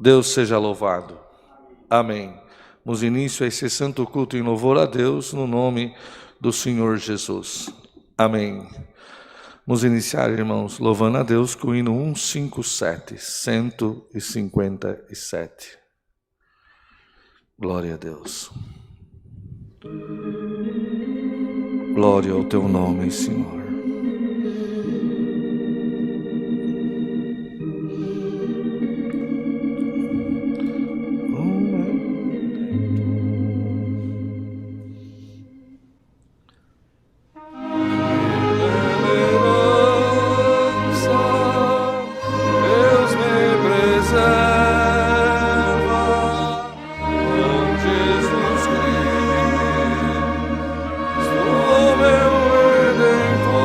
Deus seja louvado. Amém. Damos início a esse santo culto em louvor a Deus, no nome do Senhor Jesus. Amém. Vamos iniciar, irmãos, louvando a Deus com o hino 157, 157. Glória a Deus. Glória ao teu nome, Senhor. Meu Redentor.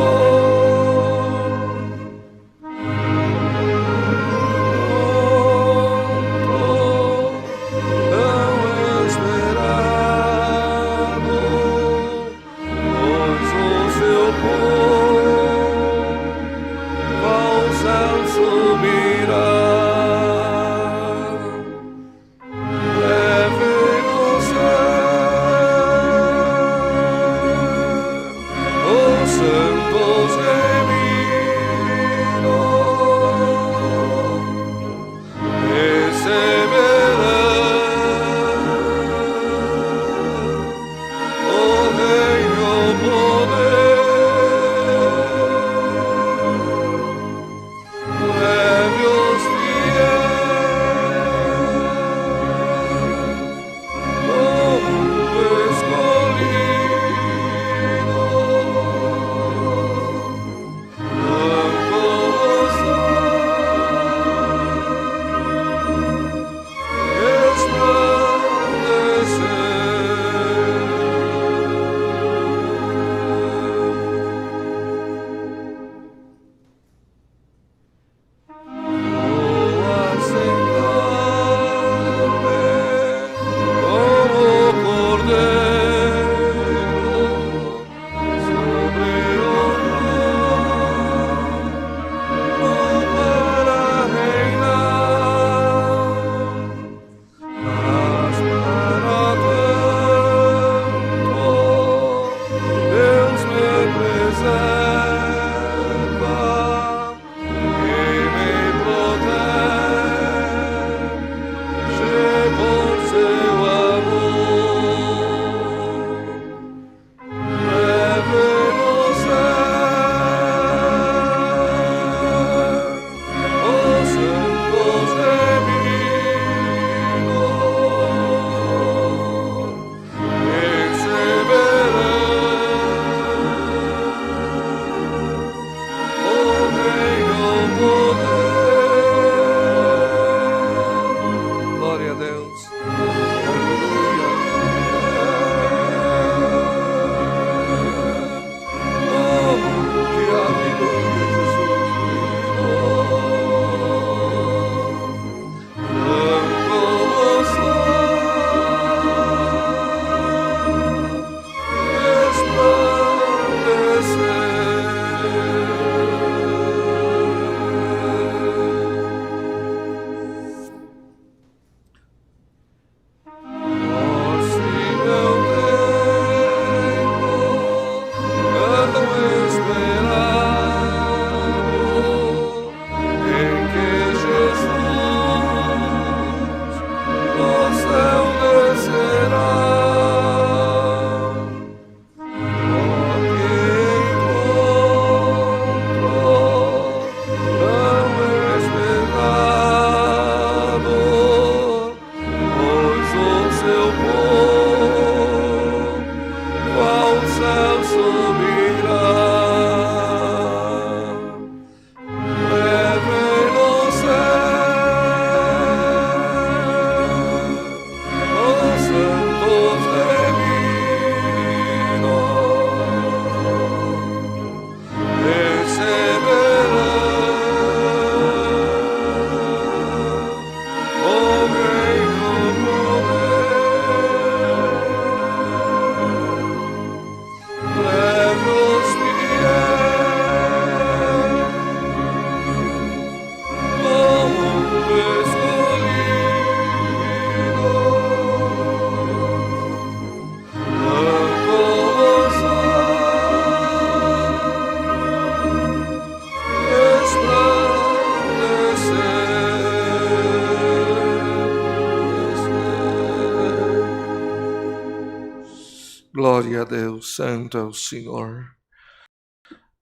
Glória a Deus, santo é o Senhor.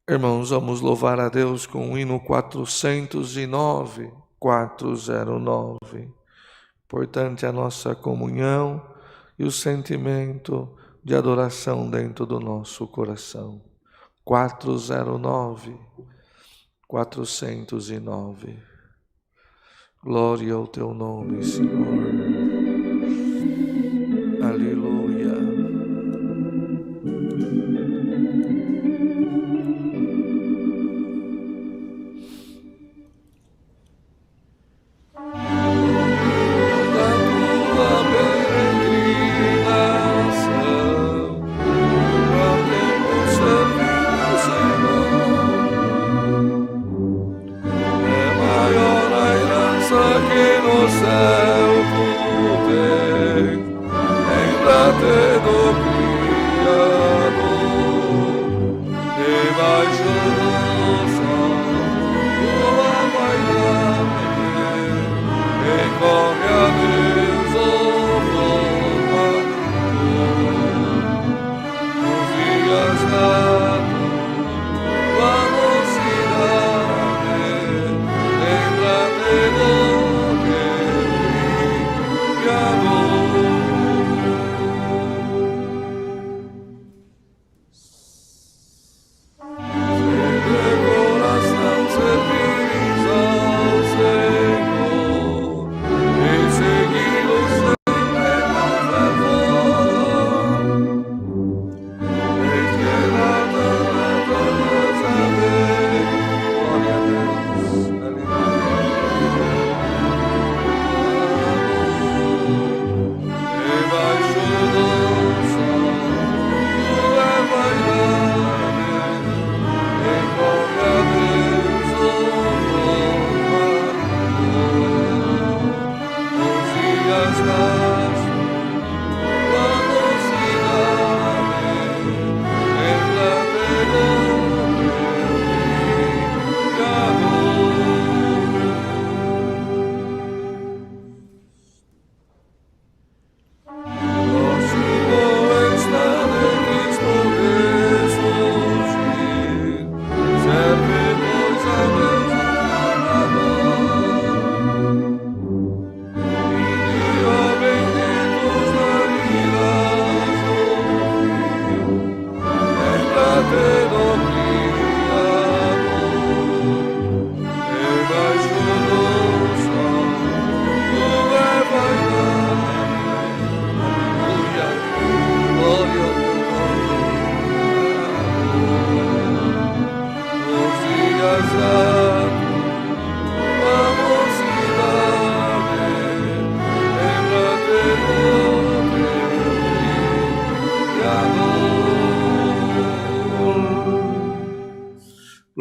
Irmãos, vamos louvar a Deus com o hino 409, 409. Importante a nossa comunhão e o sentimento de adoração dentro do nosso coração. 409, 409. Glória ao teu nome, Senhor. Aleluia.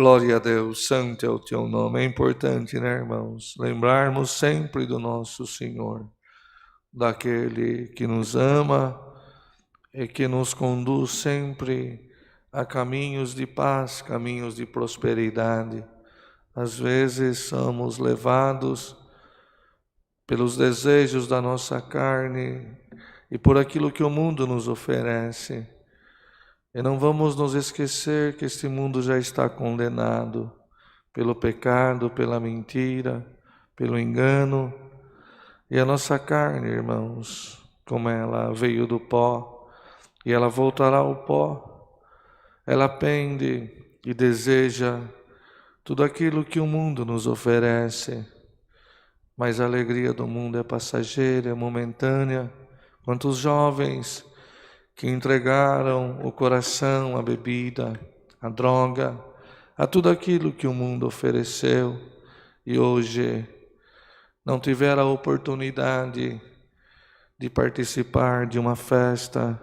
Glória a Deus, santo é o teu nome. É importante, né, irmãos, lembrarmos sempre do nosso Senhor, daquele que nos ama e que nos conduz sempre a caminhos de paz, caminhos de prosperidade. Às vezes somos levados pelos desejos da nossa carne e por aquilo que o mundo nos oferece. E não vamos nos esquecer que este mundo já está condenado pelo pecado, pela mentira, pelo engano. E a nossa carne, irmãos, como ela veio do pó e ela voltará ao pó, ela pende e deseja tudo aquilo que o mundo nos oferece. Mas a alegria do mundo é passageira, é momentânea. Quantos jovens que entregaram o coração à bebida, à droga, a tudo aquilo que o mundo ofereceu e hoje não tiveram a oportunidade de participar de uma festa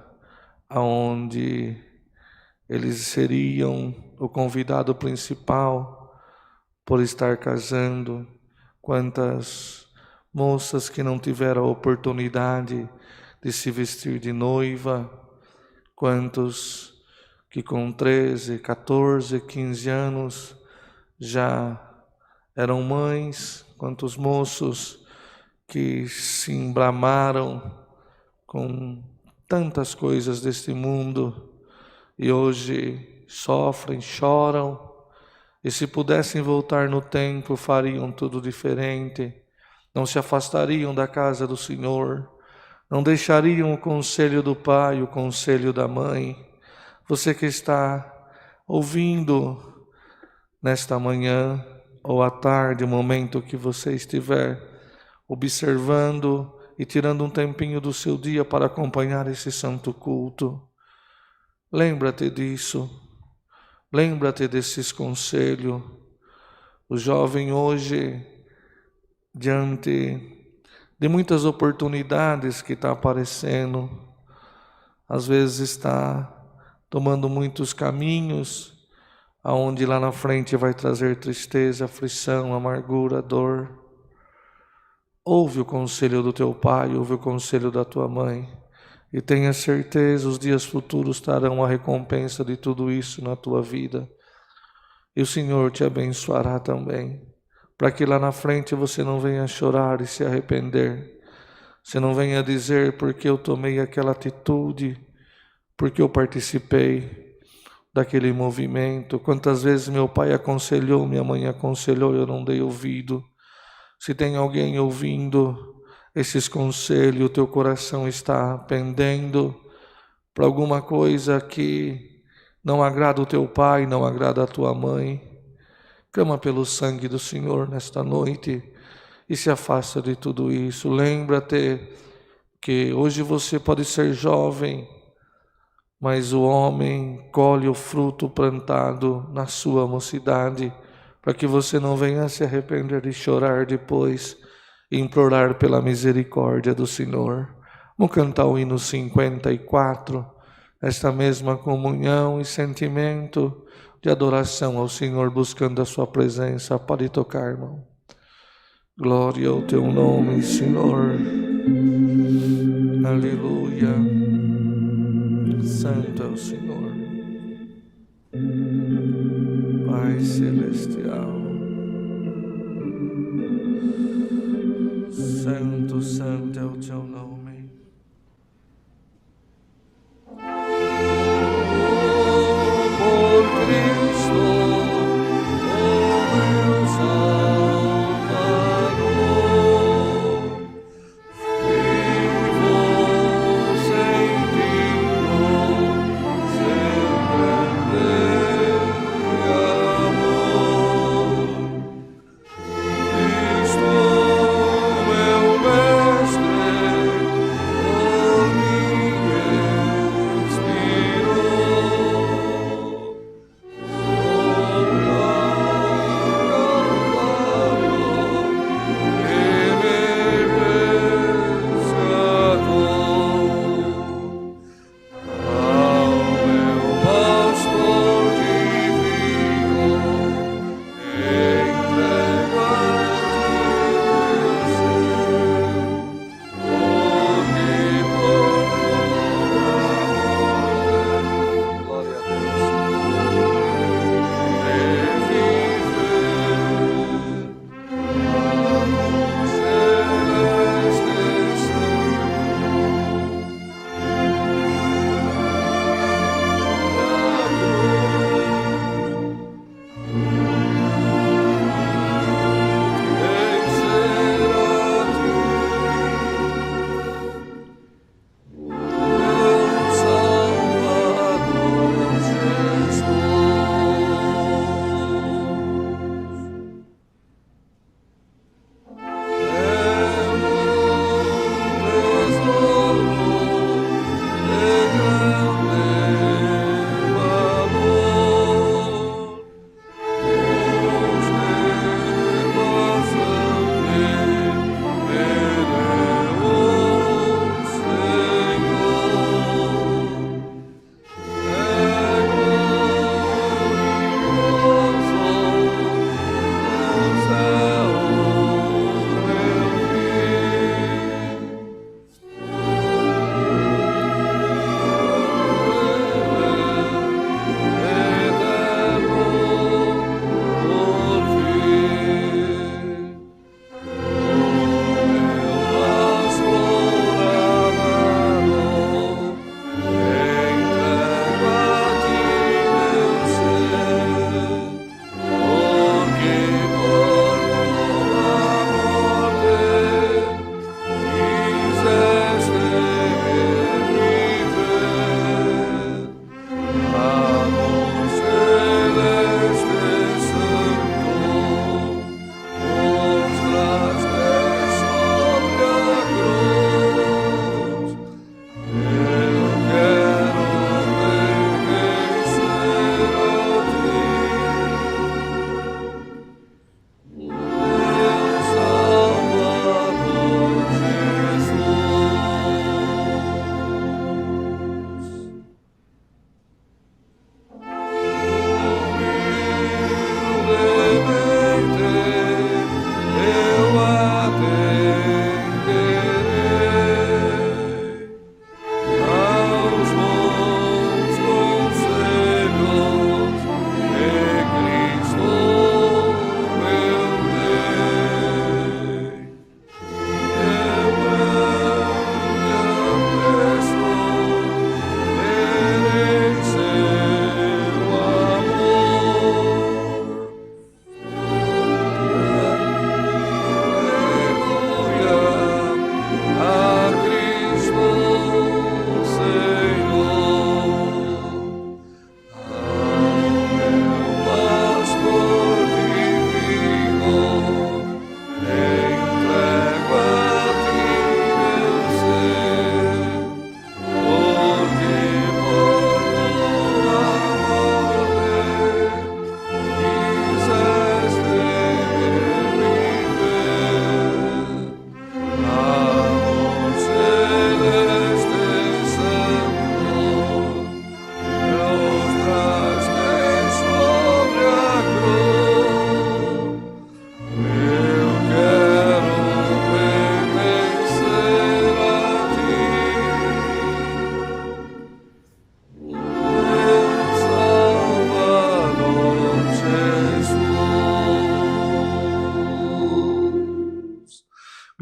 onde eles seriam o convidado principal por estar casando. Quantas moças que não tiveram a oportunidade de se vestir de noiva, quantos que com 13, 14, 15 anos já eram mães, quantos moços que se embramaram com tantas coisas deste mundo e hoje sofrem, choram, e se pudessem voltar no tempo fariam tudo diferente, não se afastariam da casa do Senhor, não deixariam o conselho do pai, o conselho da mãe. Você que está ouvindo nesta manhã ou à tarde, o momento que você estiver observando e tirando um tempinho do seu dia para acompanhar esse santo culto, lembra-te disso, lembra-te desses conselhos. O jovem hoje, diante de muitas oportunidades que está aparecendo, às vezes está tomando muitos caminhos, aonde lá na frente vai trazer tristeza, aflição, amargura, dor. Ouve o conselho do teu pai, ouve o conselho da tua mãe, e tenha certeza, os dias futuros trarão a recompensa de tudo isso na tua vida. E o Senhor te abençoará também, para que lá na frente você não venha chorar e se arrepender. Você não venha dizer porque eu tomei aquela atitude, porque eu participei daquele movimento. Quantas vezes meu pai aconselhou, minha mãe aconselhou, eu não dei ouvido. Se tem alguém ouvindo esses conselhos, o teu coração está pendendo para alguma coisa que não agrada o teu pai, não agrada a tua mãe, clama pelo sangue do Senhor nesta noite e se afasta de tudo isso. Lembra-te que hoje você pode ser jovem, mas o homem colhe o fruto plantado na sua mocidade, para que você não venha se arrepender e chorar depois e implorar pela misericórdia do Senhor. Vamos cantar o hino 54, esta mesma comunhão e sentimento de adoração ao Senhor, buscando a sua presença. Pode tocar, irmão. Glória ao teu nome, Senhor. Aleluia. Santo é o Senhor, Pai Celestial. Santo, santo é o teu nome. Por Cristo, meu Salvador, vivo sentindo sempre amor. Cristo, meu mestre,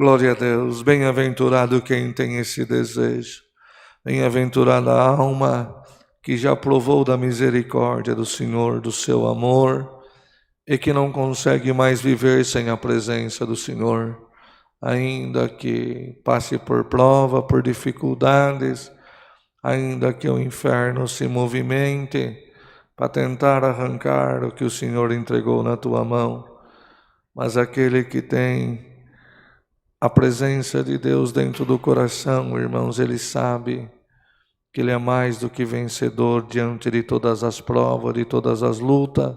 Glória a Deus. Bem-aventurado quem tem esse desejo. Bem-aventurada a alma que já provou da misericórdia do Senhor, do seu amor, e que não consegue mais viver sem a presença do Senhor, ainda que passe por prova, por dificuldades, ainda que o inferno se movimente para tentar arrancar o que o Senhor entregou na tua mão. Mas aquele que tem a presença de Deus dentro do coração, irmãos, ele sabe que ele é mais do que vencedor diante de todas as provas, de todas as lutas,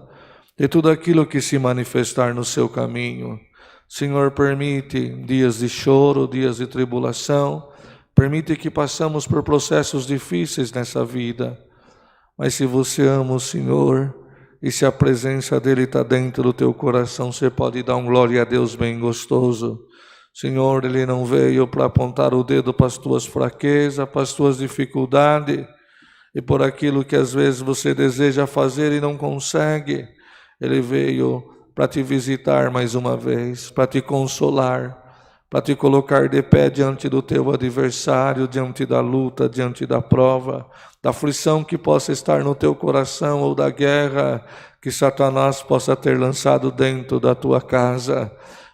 de tudo aquilo que se manifestar no seu caminho. Senhor, permite dias de choro, dias de tribulação, permite que passamos por processos difíceis nessa vida. Mas se você ama o Senhor e se a presença dele está dentro do teu coração, você pode dar um glória a Deus bem gostoso. Senhor, ele não veio para apontar o dedo para as tuas fraquezas, para as tuas dificuldades e por aquilo que às vezes você deseja fazer e não consegue. Ele veio para te visitar mais uma vez, para te consolar, para te colocar de pé diante do teu adversário, diante da luta, diante da prova, da aflição que possa estar no teu coração ou da guerra que Satanás possa ter lançado dentro da tua casa.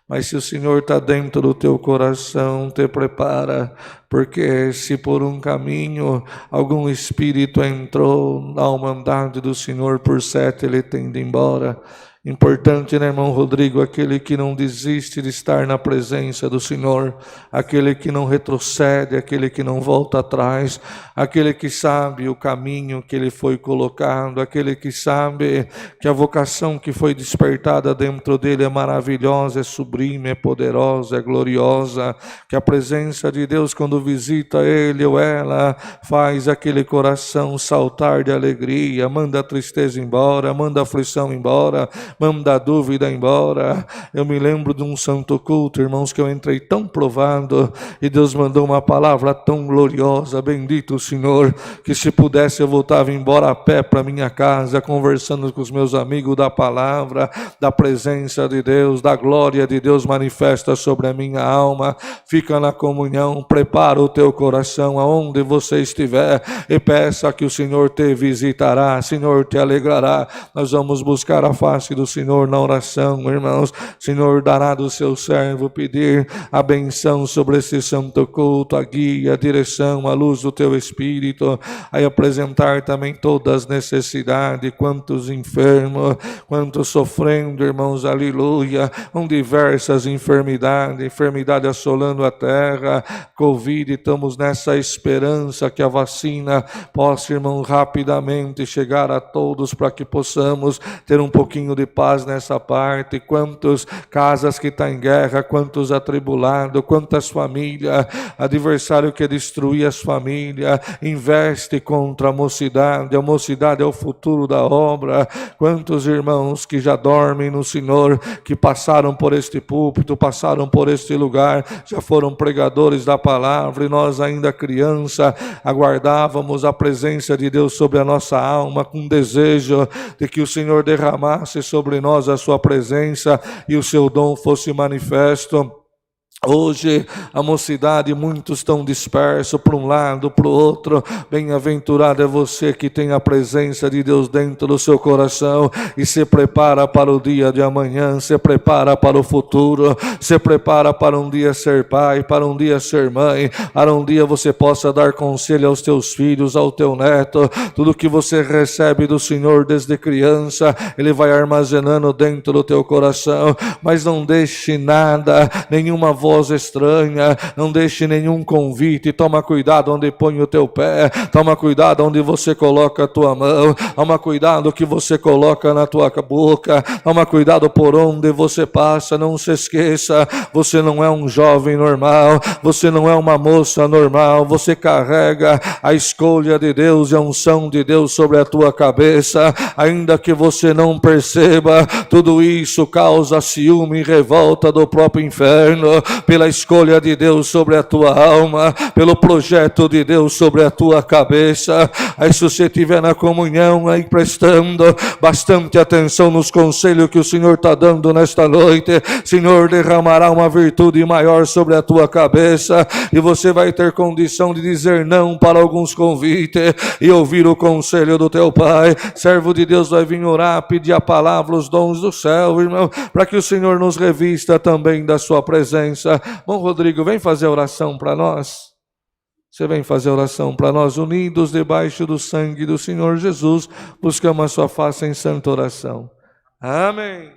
Mas se o Senhor está dentro do teu coração, te prepara, porque se por um caminho algum espírito entrou na humanidade do Senhor, por 7 ele tem de ir embora. Importante, né, irmão Rodrigo, aquele que não desiste de estar na presença do Senhor, aquele que não retrocede, aquele que não volta atrás, aquele que sabe o caminho que ele foi colocado, aquele que sabe que a vocação que foi despertada dentro dele é maravilhosa, é sublime, é poderosa, é gloriosa, que a presença de Deus quando visita ele ou ela faz aquele coração saltar de alegria, manda a tristeza embora, manda a aflição embora, manda a dúvida embora. Eu me lembro de um santo culto, irmãos, que eu entrei tão provado e Deus mandou uma palavra tão gloriosa, bendito o Senhor, que se pudesse eu voltava embora a pé para minha casa, conversando com os meus amigos da palavra, da presença de Deus, da glória de Deus manifesta sobre a minha alma. Fica na comunhão, prepara o teu coração aonde você estiver e peça que o Senhor te visitará, Senhor te alegrará. Nós vamos buscar a face do Senhor na oração, irmãos. Senhor, dará do seu servo pedir a benção sobre esse santo culto, a guia, a direção, a luz do teu Espírito, aí apresentar também todas as necessidades, quantos enfermos, quantos sofrendo, irmãos, aleluia, com diversas enfermidade assolando a terra, Covid, estamos nessa esperança que a vacina possa, irmão, rapidamente chegar a todos para que possamos ter um pouquinho de paz nessa parte. Quantas casas que estão em guerra, quantos atribulados, quantas famílias, adversário que destruir as famílias, investe contra a mocidade é o futuro da obra. Quantos irmãos que já dormem no Senhor, que passaram por este púlpito, passaram por este lugar, já foram pregadores da palavra, e nós ainda criança aguardávamos a presença de Deus sobre a nossa alma, com desejo de que o Senhor derramasse sobre nós a sua presença e o seu dom fosse manifesto. Hoje a mocidade, muitos estão dispersos para um lado, para o outro. Bem-aventurado é você que tem a presença de Deus dentro do seu coração e se prepara para o dia de amanhã, se prepara para o futuro, se prepara para um dia ser pai, para um dia ser mãe, para um dia você possa dar conselho aos teus filhos, ao teu neto. Tudo que você recebe do Senhor desde criança, Ele vai armazenando dentro do teu coração, mas não deixe nada, nenhuma voz estranha, não deixe nenhum convite. Toma cuidado onde põe o teu pé, toma cuidado onde você coloca a tua mão, toma cuidado que você coloca na tua boca, toma cuidado por onde você passa. Não se esqueça, você não é um jovem normal, você não é uma moça normal, você carrega a escolha de Deus e a unção de Deus sobre a tua cabeça. Ainda que você não perceba, tudo isso causa ciúme e revolta do próprio inferno, pela escolha de Deus sobre a tua alma, pelo projeto de Deus sobre a tua cabeça. Aí se você estiver na comunhão, aí prestando bastante atenção nos conselhos que o Senhor está dando nesta noite, Senhor derramará uma virtude maior sobre a tua cabeça, e você vai ter condição de dizer não para alguns convites e ouvir o conselho do teu Pai. Servo de Deus vai vir orar, pedir a palavra, os dons do céu, irmão, para que o Senhor nos revista também da sua presença. Bom, Rodrigo, vem fazer oração para nós. Você vem fazer oração para nós, unidos debaixo do sangue do Senhor Jesus, buscamos a sua face em santa oração. Amém.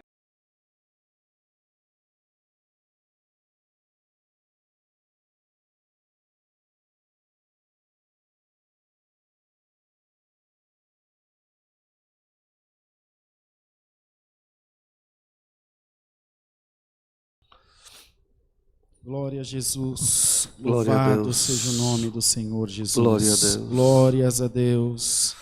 Glória a Jesus, Glória a louvado Deus. seja o nome do Senhor Jesus. Glória a Deus. Glórias a Deus.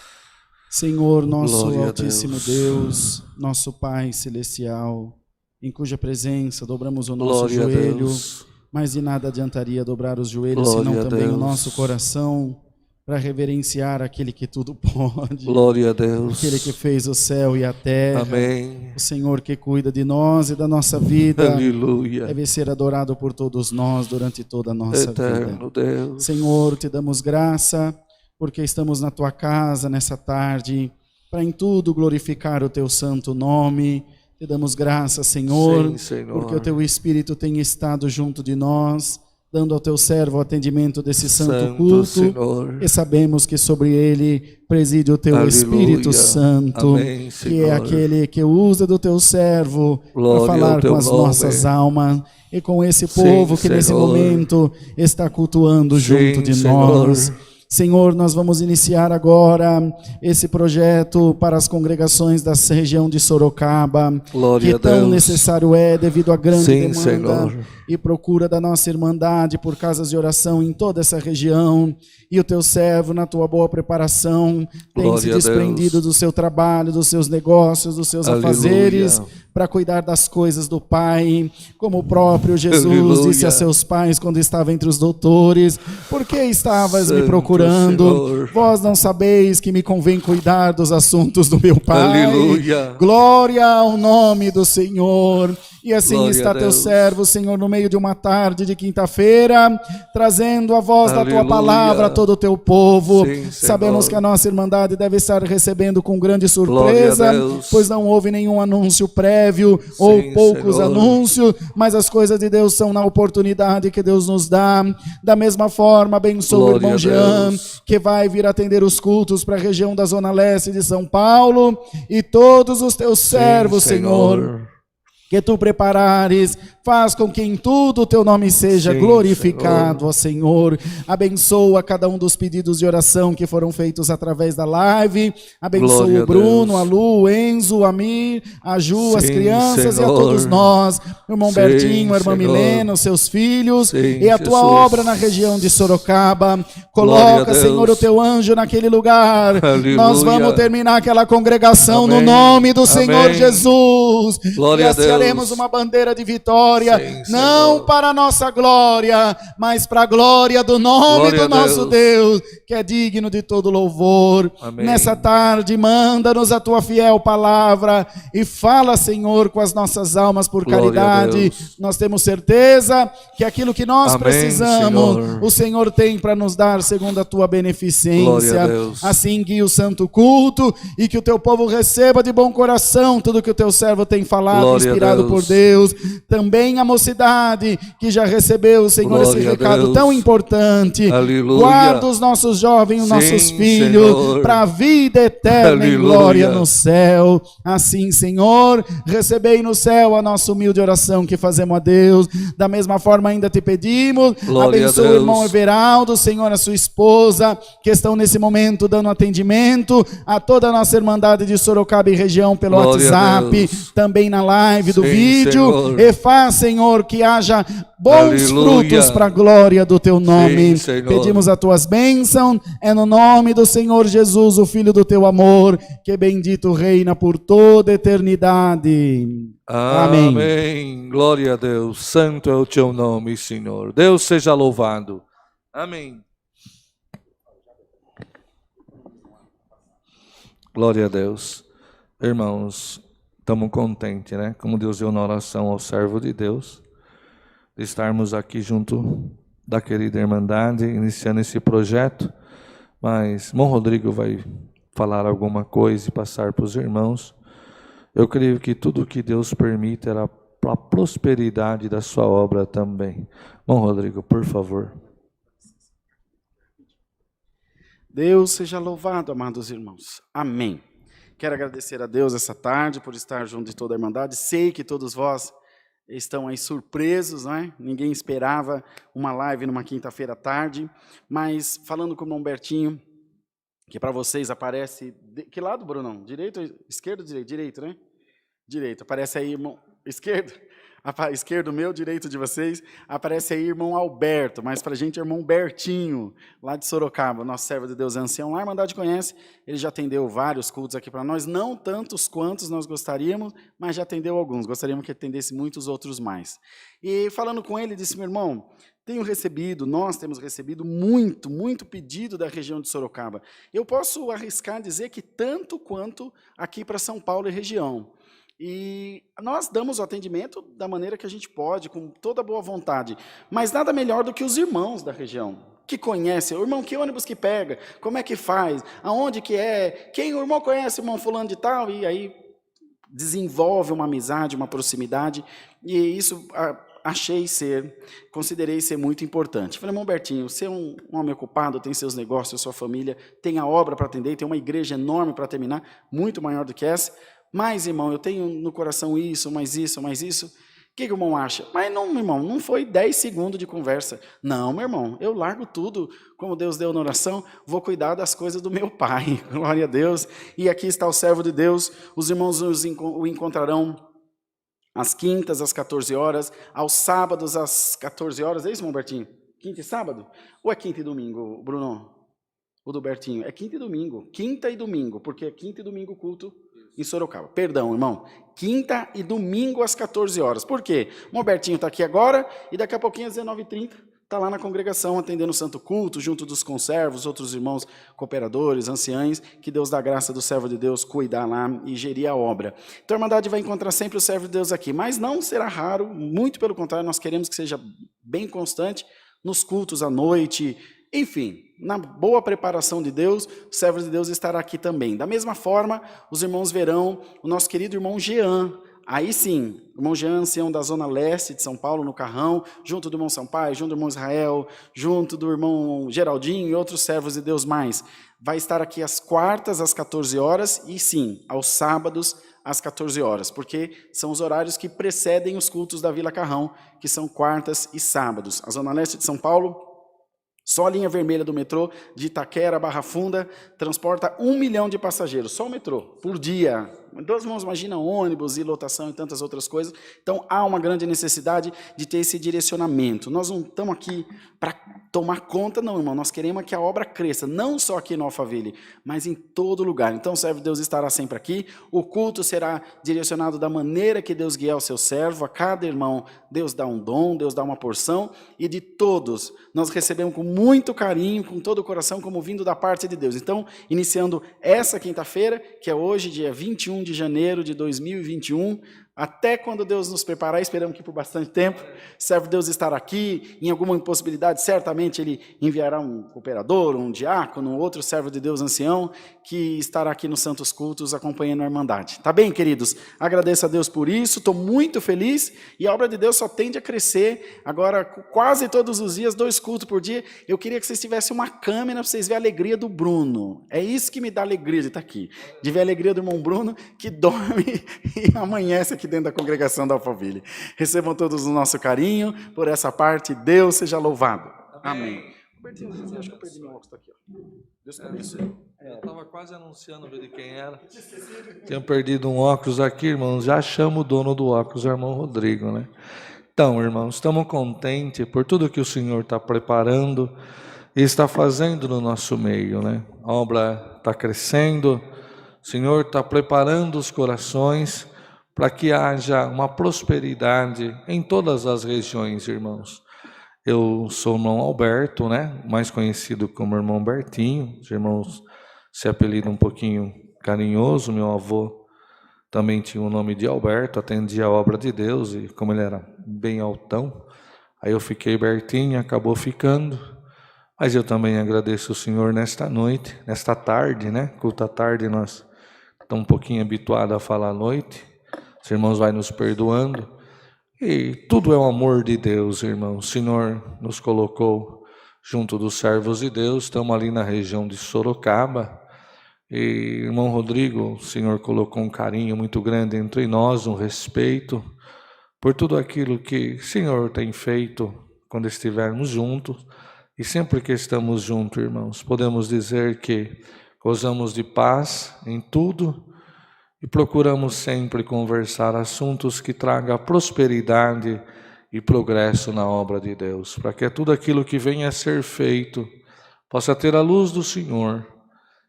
Senhor, nosso Glória a altíssimo Deus, nosso Pai celestial, em cuja presença dobramos o nosso Glória a joelho, Deus. mas de nada adiantaria dobrar os joelhos, Glória senão a também Deus. o nosso coração, para reverenciar aquele que tudo pode, Glória a Deus. aquele que fez o céu e a terra, Amém. o Senhor que cuida de nós e da nossa vida. Aleluia. Deve ser adorado por todos nós durante toda a nossa Eterno vida. Deus. Senhor, te damos graça, porque estamos na tua casa nessa tarde, para em tudo glorificar o teu santo nome. Te damos graça, Senhor, Sim, Senhor. porque o teu Espírito tem estado junto de nós, dando ao teu servo o atendimento desse santo culto, Senhor. e sabemos que sobre ele preside o teu Aleluia. Espírito Santo, Amém, que é Senhor. aquele que usa do teu servo Glória para ao falar teu com as nome. nossas almas e com esse Sim, povo que nesse Senhor. momento está cultuando Sim, junto de Senhor. nós. Senhor, nós vamos iniciar agora esse projeto para as congregações da região de Sorocaba, Glória que a tão Deus. necessário é devido à grande Sim, demanda Senhor. e procura da nossa irmandade por casas de oração em toda essa região. E o teu servo, na tua boa preparação, tem Glória se a desprendido Deus. do seu trabalho, dos seus negócios, dos seus Aleluia. afazeres, para cuidar das coisas do Pai, como o próprio Jesus Aleluia. disse a seus pais quando estava entre os doutores: por que estavas me Santo procurando? Senhor. Vós não sabeis que me convém cuidar dos assuntos do meu Pai? Aleluia. Glória ao nome do Senhor. E assim Glória está a teu Deus. servo, Senhor, no meio de uma tarde de quinta-feira, trazendo a voz da tua Aleluia. palavra a todo o teu povo. Sim, Senhor. Sabemos que a nossa irmandade deve estar recebendo com grande Glória surpresa, a Deus. pois não houve nenhum anúncio prévio ou Sim, poucos Senhor. anúncios, mas as coisas de Deus são na oportunidade que Deus nos dá. Da mesma forma, abençoa o Glória irmão a Jean, Deus. que vai vir atender os cultos para a região da Zona Leste de São Paulo, e todos os teus servos, Sim, Senhor, que tu preparares, faz com que em tudo o teu nome seja Sim, glorificado, ó Senhor. Abençoa cada um dos pedidos de oração que foram feitos através da live. Abençoa Glória a o Bruno, Deus. a Lu, o Enzo, o Amir, a Ju, as Sim, crianças Senhor. e a todos nós. O irmão Sim, Bertinho, a irmã Senhor. Milena, os seus filhos, Sim, e a tua Jesus. obra na região de Sorocaba. Glória Coloca, a Deus. Senhor, o teu anjo naquele lugar. Aleluia. Nós vamos terminar aquela congregação no Amém. nome do Senhor Amém. Jesus. Glória e a Deus. hastearemos uma bandeira de vitória, Sim, não Senhor. para a nossa glória, mas para a glória do nome Glória do a nosso Deus, que é digno de todo louvor. Amém. Nessa tarde, manda-nos a tua fiel palavra e fala, Senhor, com as nossas almas por Glória a caridade. Deus. Nós temos certeza que aquilo que nós Amém, precisamos, Senhor. o Senhor tem para nos dar segundo a tua beneficência. Glória a Deus. Assim guia o santo culto e que o teu povo receba de bom coração tudo que o teu servo tem falado, Glória a inspirado Deus. por Deus. Também a mocidade que já recebeu, Senhor, Glória esse a recado Deus. tão importante. Aleluia. Guarda os nossos jovens, os Sim, nossos filhos, Senhor. para a vida eterna em Aleluia. glória no céu. Assim, Senhor, recebei no céu a nossa humilde oração que fazemos a Deus. Da mesma forma, ainda te pedimos, Glória a abençoa o Deus. irmão Everaldo, Senhor, a sua esposa, que estão nesse momento dando atendimento a toda a nossa irmandade de Sorocaba e região pelo Glória a WhatsApp, Deus. também na live do Sim, vídeo, Senhor. e faz, Senhor, que haja bons Aleluia. frutos para a glória do teu nome. Sim, Senhor. Pedimos as tuas bênçãos, é no nome do Senhor Jesus, o Filho do teu amor, que bendito reina por toda a eternidade. Amém. Amém. Glória a Deus. Santo é o teu nome, Senhor. Deus seja louvado. Amém. Glória a Deus. Irmãos, estamos contentes, né? Como Deus deu na oração ao servo de Deus, de estarmos aqui junto da querida Irmandade, iniciando esse projeto. Mas irmão Rodrigo vai falar alguma coisa e passar para os irmãos. Eu creio que tudo que Deus permite era para a prosperidade da sua obra também. Irmão Rodrigo, por favor. Deus seja louvado, amados irmãos. Amém. Quero agradecer a Deus essa tarde por estar junto de toda a Irmandade. Sei que todos vós estão aí surpresos, não é? Ninguém esperava uma live numa quinta-feira à tarde, mas falando com o irmão Bertinho, que para vocês aparece... Que lado, Brunão? Direito, esquerdo, direito? Direito, né? Direito. Aparece aí, irmão... Esquerdo? Esquerdo meu, direito de vocês. Aparece aí irmão Alberto, mas para a gente é irmão Bertinho, lá de Sorocaba, nosso servo de Deus ancião. Lá a Irmandade conhece, ele já atendeu vários cultos aqui para nós, não tantos quantos nós gostaríamos, mas já atendeu alguns. Gostaríamos que atendesse muitos outros mais. E falando com ele, disse, meu irmão, nós temos recebido muito pedido da região de Sorocaba. Eu posso arriscar dizer que tanto quanto aqui para São Paulo e região. E nós damos o atendimento da maneira que a gente pode, com toda boa vontade, mas nada melhor do que os irmãos da região, que conhecem, o irmão, que ônibus que pega, como é que faz, aonde que é, quem o irmão conhece, o irmão fulano de tal, e aí desenvolve uma amizade, uma proximidade, e isso considerei ser muito importante. Falei, irmão Bertinho, você é um homem ocupado, tem seus negócios, sua família, tem a obra para atender, tem uma igreja enorme para terminar, muito maior do que essa. Mas, irmão, eu tenho no coração isso, mais isso, mais isso. O que o irmão acha? Mas não, meu irmão, não foi 10 segundos de conversa. Não, meu irmão, eu largo tudo, como Deus deu na oração, vou cuidar das coisas do meu Pai. Glória a Deus. E aqui está o servo de Deus. Os irmãos o encontrarão às quintas, às 14 horas, aos sábados, às 14 horas. É isso, irmão Bertinho? Quinta e sábado? Ou é quinta e domingo, Bruno? O do Bertinho? É quinta e domingo. Quinta e domingo, porque é quinta e domingo culto em Sorocaba. Perdão, irmão. Quinta e domingo às 14 horas. Por quê? O Bertinho está aqui agora e daqui a pouquinho às 19h30 está lá na congregação atendendo o Santo Culto, junto dos conservos, outros irmãos cooperadores, anciães, que Deus dá graça do servo de Deus cuidar lá e gerir a obra. Então a Irmandade vai encontrar sempre o servo de Deus aqui, mas não será raro, muito pelo contrário, nós queremos que seja bem constante nos cultos à noite. Enfim, na boa preparação de Deus, o servo de Deus estará aqui também. Da mesma forma, os irmãos verão o nosso querido irmão Jean. Aí sim, o irmão Jean, ancião da zona leste de São Paulo, no Carrão, junto do irmão Sampaio, junto do irmão Israel, junto do irmão Geraldinho e outros servos de Deus mais. Vai estar aqui às quartas, às 14 horas, e sim, aos sábados, às 14 horas, porque são os horários que precedem os cultos da Vila Carrão, que são quartas e sábados. A zona leste de São Paulo, só a linha vermelha do metrô de Itaquera, Barra Funda, transporta 1 milhão de passageiros, só o metrô, por dia. Então, irmãos, imagina ônibus e lotação e tantas outras coisas. Então, há uma grande necessidade de ter esse direcionamento. Nós não estamos aqui para tomar conta, não, irmão. Nós queremos que a obra cresça, não só aqui no Alphaville, mas em todo lugar. Então, o servo de Deus estará sempre aqui. O culto será direcionado da maneira que Deus guiar o seu servo. A cada irmão, Deus dá um dom, Deus dá uma porção. E de todos, nós recebemos com muito carinho, com todo o coração, como vindo da parte de Deus. Então, iniciando essa quinta-feira, que é hoje, dia 21 de janeiro de 2021, até quando Deus nos preparar, esperamos que por bastante tempo, o servo de Deus estará aqui, em alguma impossibilidade, certamente ele enviará um cooperador, um diácono, um outro servo de Deus ancião, que estará aqui nos Santos Cultos acompanhando a Irmandade. Tá bem, queridos? Agradeço a Deus por isso, estou muito feliz, e a obra de Deus só tende a crescer, agora quase todos os dias, 2 cultos por dia. Eu queria que vocês tivessem uma câmera para vocês verem a alegria do Bruno. É isso que me dá alegria de estar aqui, de ver a alegria do irmão Bruno, que dorme e amanhece aqui dentro da congregação da Alphaville. Recebam todos o nosso carinho por essa parte. Deus seja louvado. Amém. Bertinho, eu acho que eu perdi meu óculos, tá aqui, ó. Deus te abençoe. Eu estava quase anunciando de quem era. Tinha perdido um óculos aqui, irmãos. Já chamo o dono do óculos, o irmão Rodrigo, né? Então, irmãos, estamos contentes por tudo que o Senhor está preparando e está fazendo no nosso meio, né? A obra está crescendo, o Senhor está preparando os corações para que haja uma prosperidade em todas as regiões, irmãos. Eu sou o irmão Alberto, né? Mais conhecido como irmão Bertinho. Os irmãos se apelidam um pouquinho carinhoso. Meu avô também tinha o nome de Alberto, atendia a obra de Deus, e como ele era bem altão, aí eu fiquei Bertinho, acabou ficando. Mas eu também agradeço o Senhor nesta noite, nesta tarde, né? Culto à tarde, nós estamos um pouquinho habituados a falar à noite. Os irmãos vão nos perdoando. E tudo é o amor de Deus, irmão. O Senhor nos colocou junto dos servos de Deus. Estamos ali na região de Sorocaba. E, irmão Rodrigo, o Senhor colocou um carinho muito grande entre nós, um respeito por tudo aquilo que o Senhor tem feito quando estivermos juntos. E sempre que estamos juntos, irmãos, podemos dizer que gozamos de paz em tudo. E procuramos sempre conversar assuntos que tragam prosperidade e progresso na obra de Deus, para que tudo aquilo que venha a ser feito possa ter a luz do Senhor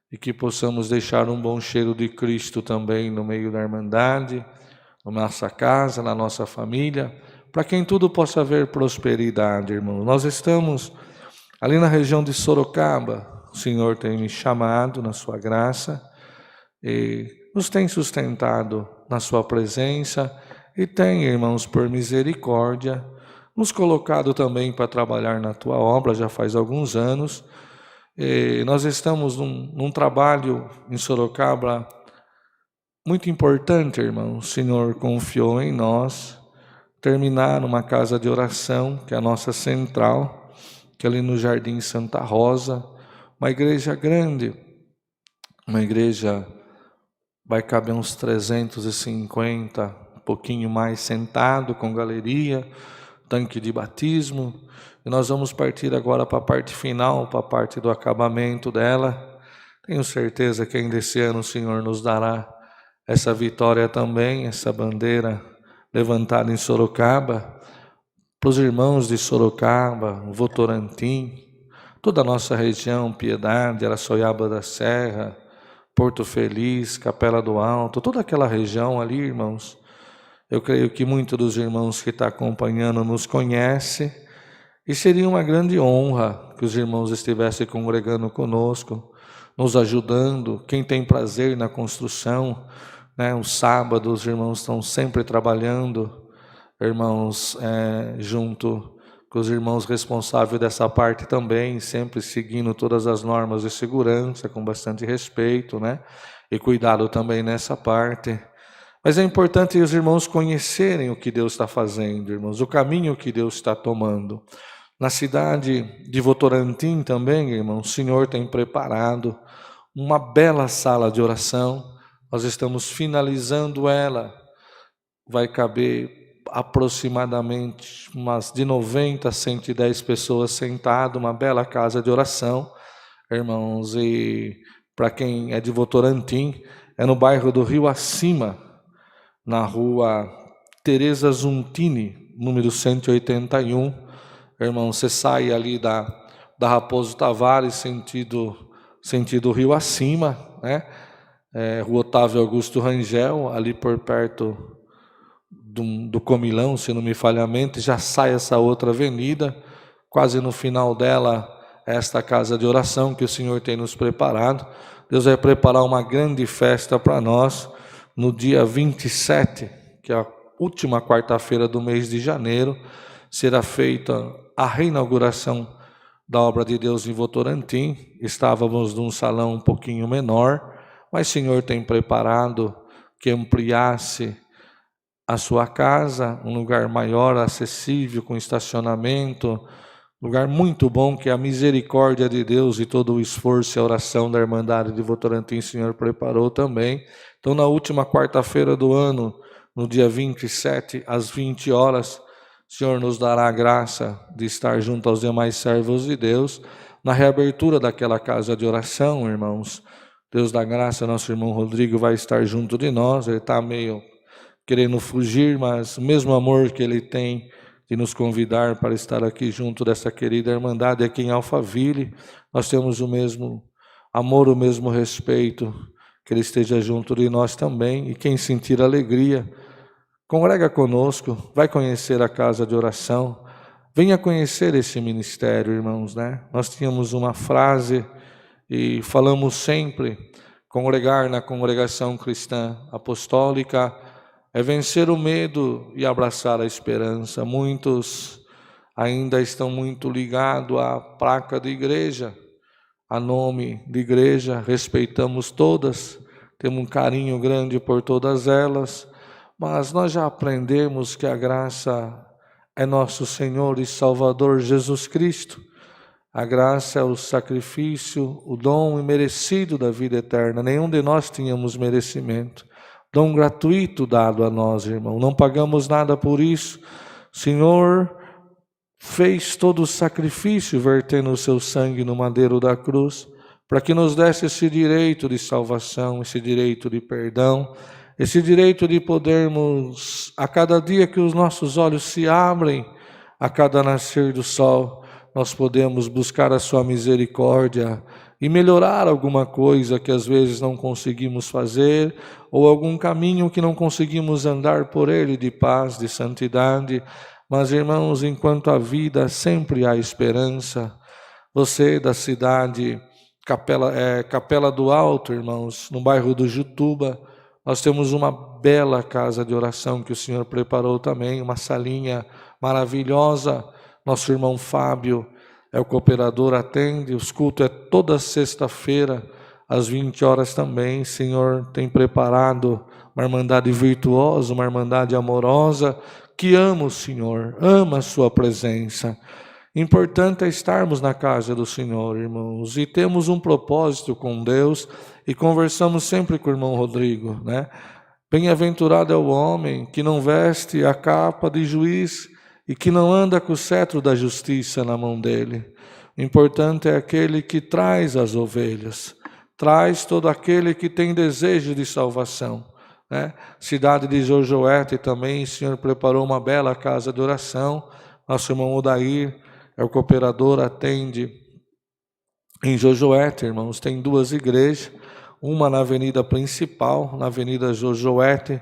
e que possamos deixar um bom cheiro de Cristo também no meio da irmandade, na nossa casa, na nossa família, para que em tudo possa haver prosperidade, irmão. Nós estamos ali na região de Sorocaba, o Senhor tem me chamado na sua graça e nos tem sustentado na sua presença e tem, irmãos, por misericórdia, nos colocado também para trabalhar na tua obra já faz alguns anos. E nós estamos num trabalho em Sorocaba muito importante, irmão. O Senhor confiou em nós terminar uma casa de oração, que é a nossa central, que é ali no Jardim Santa Rosa, uma igreja grande, uma igreja vai caber uns 350, um pouquinho mais, sentado, com galeria, tanque de batismo. E nós vamos partir agora para a parte final, para a parte do acabamento dela. Tenho certeza que ainda esse ano o Senhor nos dará essa vitória também, essa bandeira levantada em Sorocaba. Para os irmãos de Sorocaba, Votorantim, toda a nossa região, Piedade, Araçoiaba da Serra, Porto Feliz, Capela do Alto, toda aquela região ali, irmãos. Eu creio que muitos dos irmãos que estão acompanhando nos conhecem e seria uma grande honra que os irmãos estivessem congregando conosco, nos ajudando. Quem tem prazer na construção, né? Os sábados os irmãos estão sempre trabalhando, irmãos, junto com os irmãos responsáveis dessa parte também, sempre seguindo todas as normas de segurança, com bastante respeito, né? E cuidado também nessa parte. Mas é importante os irmãos conhecerem o que Deus está fazendo, irmãos, o caminho que Deus está tomando. Na cidade de Votorantim também, irmãos, o Senhor tem preparado uma bela sala de oração. Nós estamos finalizando ela. Vai caber aproximadamente umas de 90 a 110 pessoas sentadas, uma bela casa de oração, irmãos. E para quem é de Votorantim, é no bairro do Rio Acima, na rua Teresa Zuntini, número 181. Irmão, você sai ali da Raposo Tavares, sentido Rio Acima, né? Rua Otávio Augusto Rangel, ali por perto do Comilão, se não me falha a mente, já sai essa outra avenida, quase no final dela, esta casa de oração que o Senhor tem nos preparado. Deus vai preparar uma grande festa para nós, no dia 27, que é a última quarta-feira do mês de janeiro, será feita a reinauguração da obra de Deus em Votorantim. Estávamos num salão um pouquinho menor, mas o Senhor tem preparado que ampliasse a sua casa, um lugar maior, acessível, com estacionamento, lugar muito bom, que a misericórdia de Deus e todo o esforço e a oração da Irmandade de Votorantim, o Senhor preparou também. Então, na última quarta-feira do ano, no dia 27, às 20 horas, Senhor nos dará a graça de estar junto aos demais servos de Deus na reabertura daquela casa de oração, irmãos. Deus da graça, nosso irmão Rodrigo vai estar junto de nós, ele está meio querendo fugir, mas o mesmo amor que ele tem de nos convidar para estar aqui junto dessa querida irmandade aqui em Alphaville, nós temos o mesmo amor, o mesmo respeito, que ele esteja junto de nós também, e quem sentir alegria, congrega conosco, vai conhecer a casa de oração, venha conhecer esse ministério, irmãos, né? Nós tínhamos uma frase e falamos sempre, congregar na congregação cristã apostólica é vencer o medo e abraçar a esperança. Muitos ainda estão muito ligados à placa de igreja, a nome de igreja, respeitamos todas, temos um carinho grande por todas elas, mas nós já aprendemos que a graça é nosso Senhor e Salvador Jesus Cristo. A graça é o sacrifício, o dom imerecido da vida eterna. Nenhum de nós tínhamos merecimento. Dom gratuito dado a nós, irmão. Não pagamos nada por isso. O Senhor fez todo o sacrifício, vertendo o seu sangue no madeiro da cruz, para que nos desse esse direito de salvação, esse direito de perdão, esse direito de podermos, a cada dia que os nossos olhos se abrem, a cada nascer do sol, nós podemos buscar a sua misericórdia e melhorar alguma coisa que às vezes não conseguimos fazer, ou algum caminho que não conseguimos andar por ele de paz, de santidade. Mas, irmãos, enquanto há vida, sempre há esperança. Você da cidade Capela do Alto, irmãos, no bairro do Jutuba, nós temos uma bela casa de oração que o Senhor preparou também, uma salinha maravilhosa. Nosso irmão Fábio é o cooperador, atende, os cultos é toda sexta-feira, às 20 horas também. O Senhor tem preparado uma irmandade virtuosa, uma irmandade amorosa, que ama o Senhor, ama a sua presença. Importante é estarmos na casa do Senhor, irmãos, e temos um propósito com Deus, e conversamos sempre com o irmão Rodrigo, né? Bem-aventurado é o homem que não veste a capa de juiz e que não anda com o cetro da justiça na mão dele. O importante é aquele que traz as ovelhas, traz todo aquele que tem desejo de salvação, né? Cidade de Jojoete também, o Senhor preparou uma bela casa de oração. Nosso irmão Odair é o cooperador, atende em Jojoete, irmãos. Tem duas igrejas, uma na avenida principal, na avenida Jojoete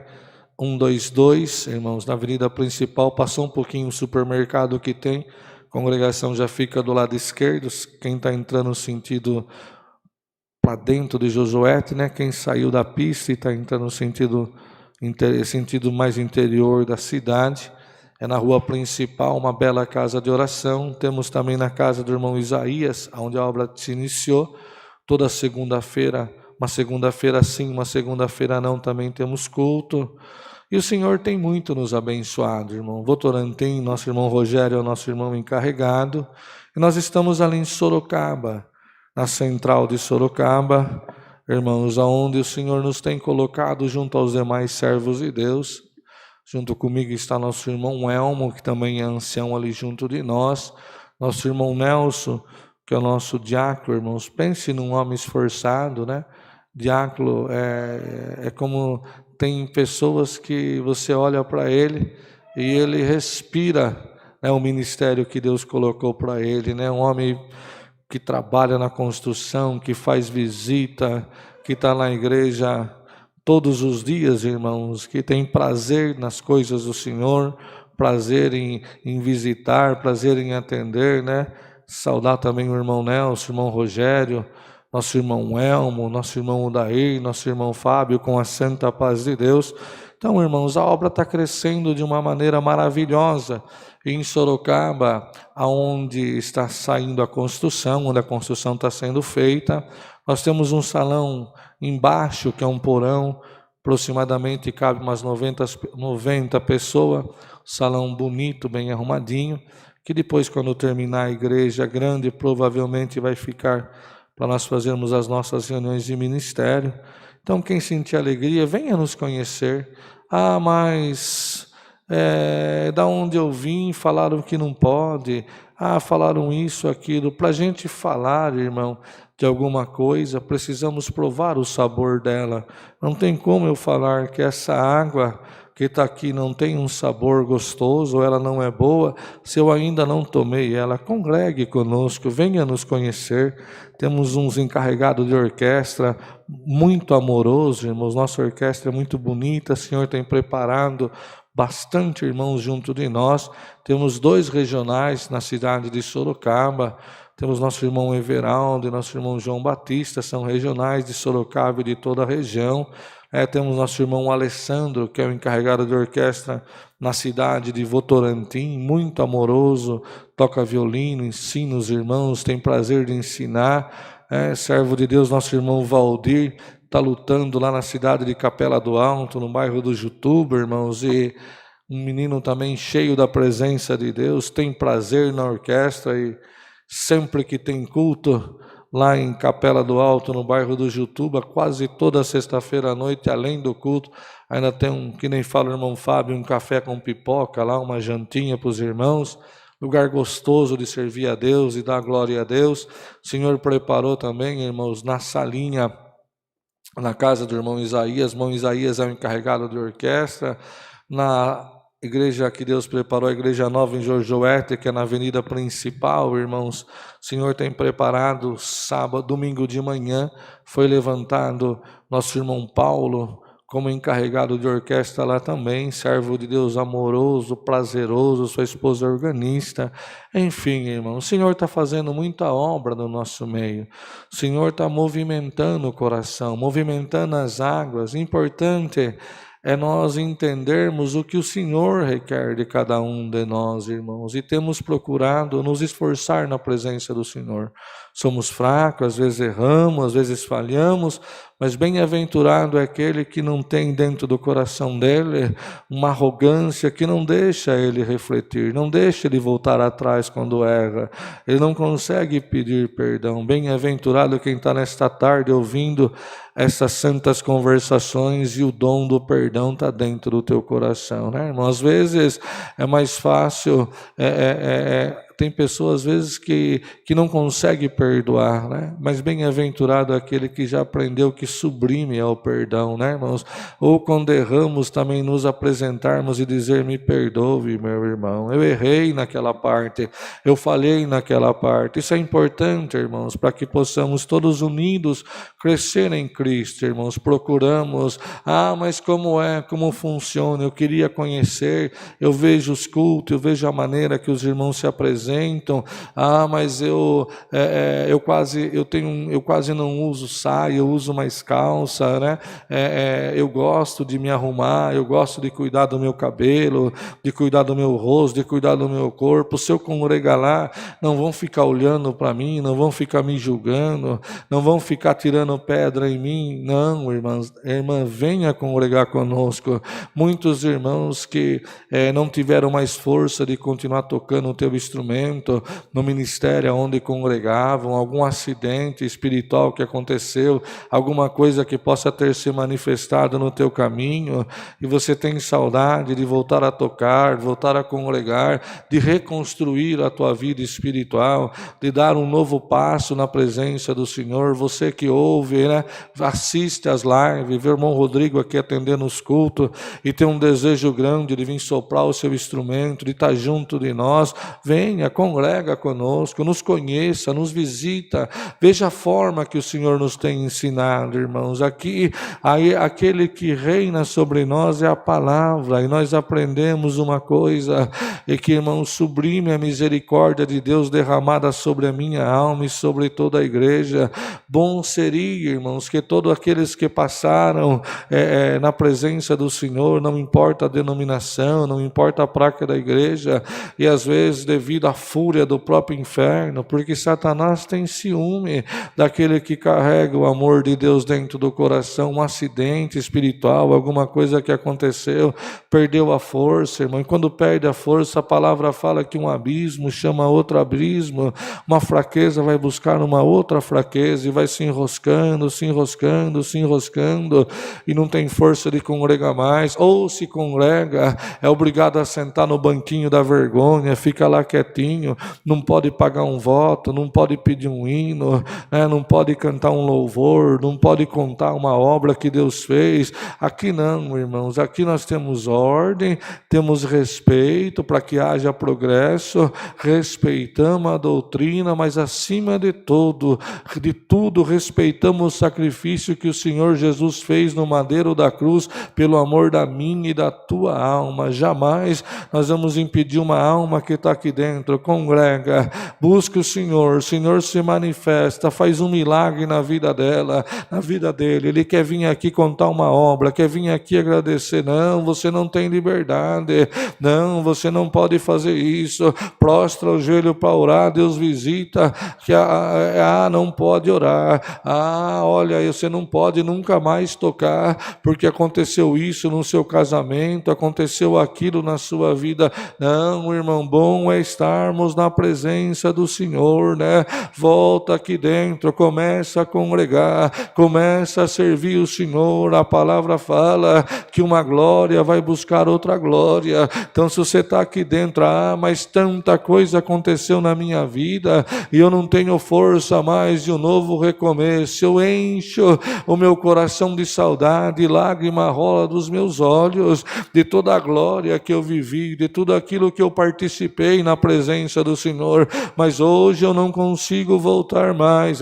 122, irmãos, na avenida principal, passou um pouquinho o supermercado que tem, a congregação já fica do lado esquerdo, quem está entrando no sentido para dentro de Jojoete, né? Quem saiu da pista e está entrando no sentido mais interior da cidade, é na rua principal, uma bela casa de oração. Temos também na casa do irmão Isaías, onde a obra se iniciou, toda segunda-feira, uma segunda-feira sim, uma segunda-feira não, também temos culto. E o Senhor tem muito nos abençoado, irmão. Votorantim, nosso irmão Rogério é o nosso irmão encarregado, e nós estamos ali em Sorocaba, na central de Sorocaba, irmãos, aonde o Senhor nos tem colocado junto aos demais servos de Deus. Junto comigo está nosso irmão Elmo, que também é ancião ali junto de nós. Nosso irmão Nelson, que é o nosso diácono, irmãos. Pense num homem esforçado, né? Diácono é como tem pessoas que você olha para ele e ele respira, né, o ministério que Deus colocou para ele, né? Um homem que trabalha na construção, que faz visita, que está na igreja todos os dias, irmãos, que tem prazer nas coisas do Senhor, prazer em visitar, prazer em atender, né? Saudar também o irmão Nelson, o irmão Rogério, nosso irmão Elmo, nosso irmão Odair, nosso irmão Fábio, com a santa paz de Deus. Então, irmãos, a obra está crescendo de uma maneira maravilhosa. Em Sorocaba, aonde está saindo a construção, onde a construção está sendo feita, nós temos um salão embaixo, que é um porão, aproximadamente cabe umas 90 pessoas, salão bonito, bem arrumadinho, que depois, quando terminar a igreja grande, provavelmente vai ficar para nós fazermos as nossas reuniões de ministério. Então, quem sentir alegria, venha nos conhecer. Ah, mas Da onde eu vim, falaram que não pode, falaram isso, aquilo. Para a gente falar, irmão, de alguma coisa, precisamos provar o sabor dela. Não tem como eu falar que essa água que está aqui não tem um sabor gostoso, ou ela não é boa, se eu ainda não tomei ela. Congregue conosco, venha nos conhecer. Temos uns encarregados de orquestra muito amorosos, irmãos. Nossa orquestra é muito bonita, o Senhor tem preparado bastante irmãos junto de nós. Temos 2 regionais na cidade de Sorocaba. Temos nosso irmão Everaldo e nosso irmão João Batista, são regionais de Sorocaba e de toda a região. Temos nosso irmão Alessandro, que é o encarregado de orquestra na cidade de Votorantim, muito amoroso, toca violino, ensina os irmãos, tem prazer de ensinar. Servo de Deus, nosso irmão Valdir, está lutando lá na cidade de Capela do Alto, no bairro do Jutuba, irmãos, e um menino também cheio da presença de Deus, tem prazer na orquestra e sempre que tem culto lá em Capela do Alto, no bairro do Jutuba, quase toda sexta-feira à noite, além do culto, ainda tem que nem fala o irmão Fábio, um café com pipoca lá, uma jantinha para os irmãos, lugar gostoso de servir a Deus e dar glória a Deus. O Senhor preparou também, irmãos, na salinha, na casa do irmão Isaías. Irmão Isaías é o encarregado de orquestra. Na igreja que Deus preparou, a igreja nova em Jorjoete, que é na avenida principal, irmãos, o Senhor tem preparado sábado, domingo de manhã, foi levantado nosso irmão Paulo como encarregado de orquestra lá também, servo de Deus amoroso, prazeroso, sua esposa organista. Enfim, irmão, o Senhor está fazendo muita obra no nosso meio. O Senhor está movimentando o coração, movimentando as águas. Importante é nós entendermos o que o Senhor requer de cada um de nós, irmãos, e temos procurado nos esforçar na presença do Senhor. Somos fracos, às vezes erramos, às vezes falhamos, mas bem-aventurado é aquele que não tem dentro do coração dele uma arrogância que não deixa ele refletir, não deixa ele voltar atrás quando erra, ele não consegue pedir perdão. Bem-aventurado quem está nesta tarde ouvindo essas santas conversações e o dom do perdão está dentro do teu coração, né, irmão? Às vezes é mais fácil, tem pessoas às vezes que não conseguem perdoar, né? Mas bem-aventurado é aquele que já aprendeu que sublime é o perdão, né, irmãos? Ou quando erramos também nos apresentarmos e dizer: me perdoe, meu irmão, eu errei naquela parte, eu falhei naquela parte. Isso é importante, irmãos, para que possamos todos unidos crescer em Cristo, irmãos. Procuramos, mas como funciona? Eu queria conhecer, eu vejo os cultos, eu vejo a maneira que os irmãos se apresentam, mas eu quase não uso saia, eu uso mais calça, né? Eu gosto de me arrumar, eu gosto de cuidar do meu cabelo, de cuidar do meu rosto, de cuidar do meu corpo. Se eu congregar lá, não vão ficar olhando para mim, não vão ficar me julgando, não vão ficar tirando pedra em mim. Não, irmãs, irmã, venha congregar conosco. Muitos irmãos que não tiveram mais força de continuar tocando o teu instrumento no ministério onde congregavam, algum acidente espiritual que aconteceu, alguma coisa que possa ter se manifestado no teu caminho, e você tem saudade de voltar a tocar, voltar a congregar, de reconstruir a tua vida espiritual, de dar um novo passo na presença do Senhor. Você que ouve, né, assiste às lives, vê o irmão Rodrigo aqui atendendo os cultos e tem um desejo grande de vir soprar o seu instrumento, de estar junto de nós, venha, congrega conosco, nos conheça, nos visita, veja a forma que o Senhor nos tem ensinado, irmãos. Aqui, aquele que reina sobre nós é a palavra, e nós aprendemos uma coisa, e que, irmãos, sublime a misericórdia de Deus derramada sobre a minha alma e sobre toda a igreja. Bom seria, irmãos, que todos aqueles que passaram na presença do Senhor, não importa a denominação, não importa a placa da igreja, e às vezes devido à a fúria do próprio inferno, porque Satanás tem ciúme daquele que carrega o amor de Deus dentro do coração. Um acidente espiritual, alguma coisa que aconteceu, perdeu a força, irmão. E quando perde a força, a palavra fala que um abismo chama outro abismo, uma fraqueza vai buscar uma outra fraqueza e vai se enroscando, se enroscando, se enroscando, e não tem força de congregar mais, ou se congrega, é obrigado a sentar no banquinho da vergonha, fica lá quietinho, não pode pagar um voto, não pode pedir um hino, né? Não pode cantar um louvor, não pode contar uma obra que Deus fez. Aqui não, irmãos, aqui nós temos ordem, temos respeito para que haja progresso, respeitamos a doutrina, mas acima de tudo, respeitamos o sacrifício que o Senhor Jesus fez no madeiro da cruz, pelo amor da minha e da tua alma. Jamais nós vamos impedir uma alma que está aqui dentro. Congrega, busca o Senhor se manifesta, faz um milagre na vida dela, na vida dele. Ele quer vir aqui contar uma obra, quer vir aqui agradecer. Não, você não tem liberdade, não, você não pode fazer isso. Prostra o joelho para orar, Deus visita, que não pode orar, olha, você não pode nunca mais tocar, porque aconteceu isso no seu casamento, aconteceu aquilo na sua vida. Não, irmão, bom é estarmos na presença do Senhor, né? Volta aqui dentro, começa a congregar, começa a servir o Senhor. A palavra fala que uma glória vai buscar outra glória. Então, se você está aqui dentro, mas tanta coisa aconteceu na minha vida e eu não tenho força mais de um novo recomeço, eu encho o meu coração de saudade, lágrima rola dos meus olhos, de toda a glória que eu vivi, de tudo aquilo que eu participei na presença do Senhor, mas hoje eu não consigo voltar mais.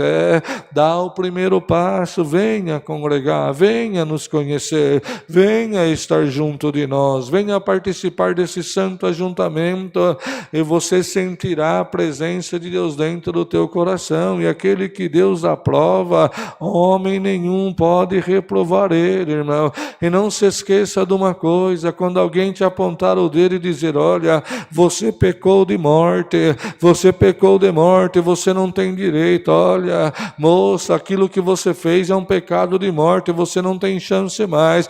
Dá o primeiro passo, venha congregar, venha nos conhecer, venha estar junto de nós, venha participar desse santo ajuntamento, e você sentirá a presença de Deus dentro do teu coração, e aquele que Deus aprova, homem nenhum pode reprovar ele, irmão. E não se esqueça de uma coisa: quando alguém te apontar o dedo e dizer, olha, você pecou de morte, você não tem direito, olha, moça, aquilo que você fez é um pecado de morte, você não tem chance mais,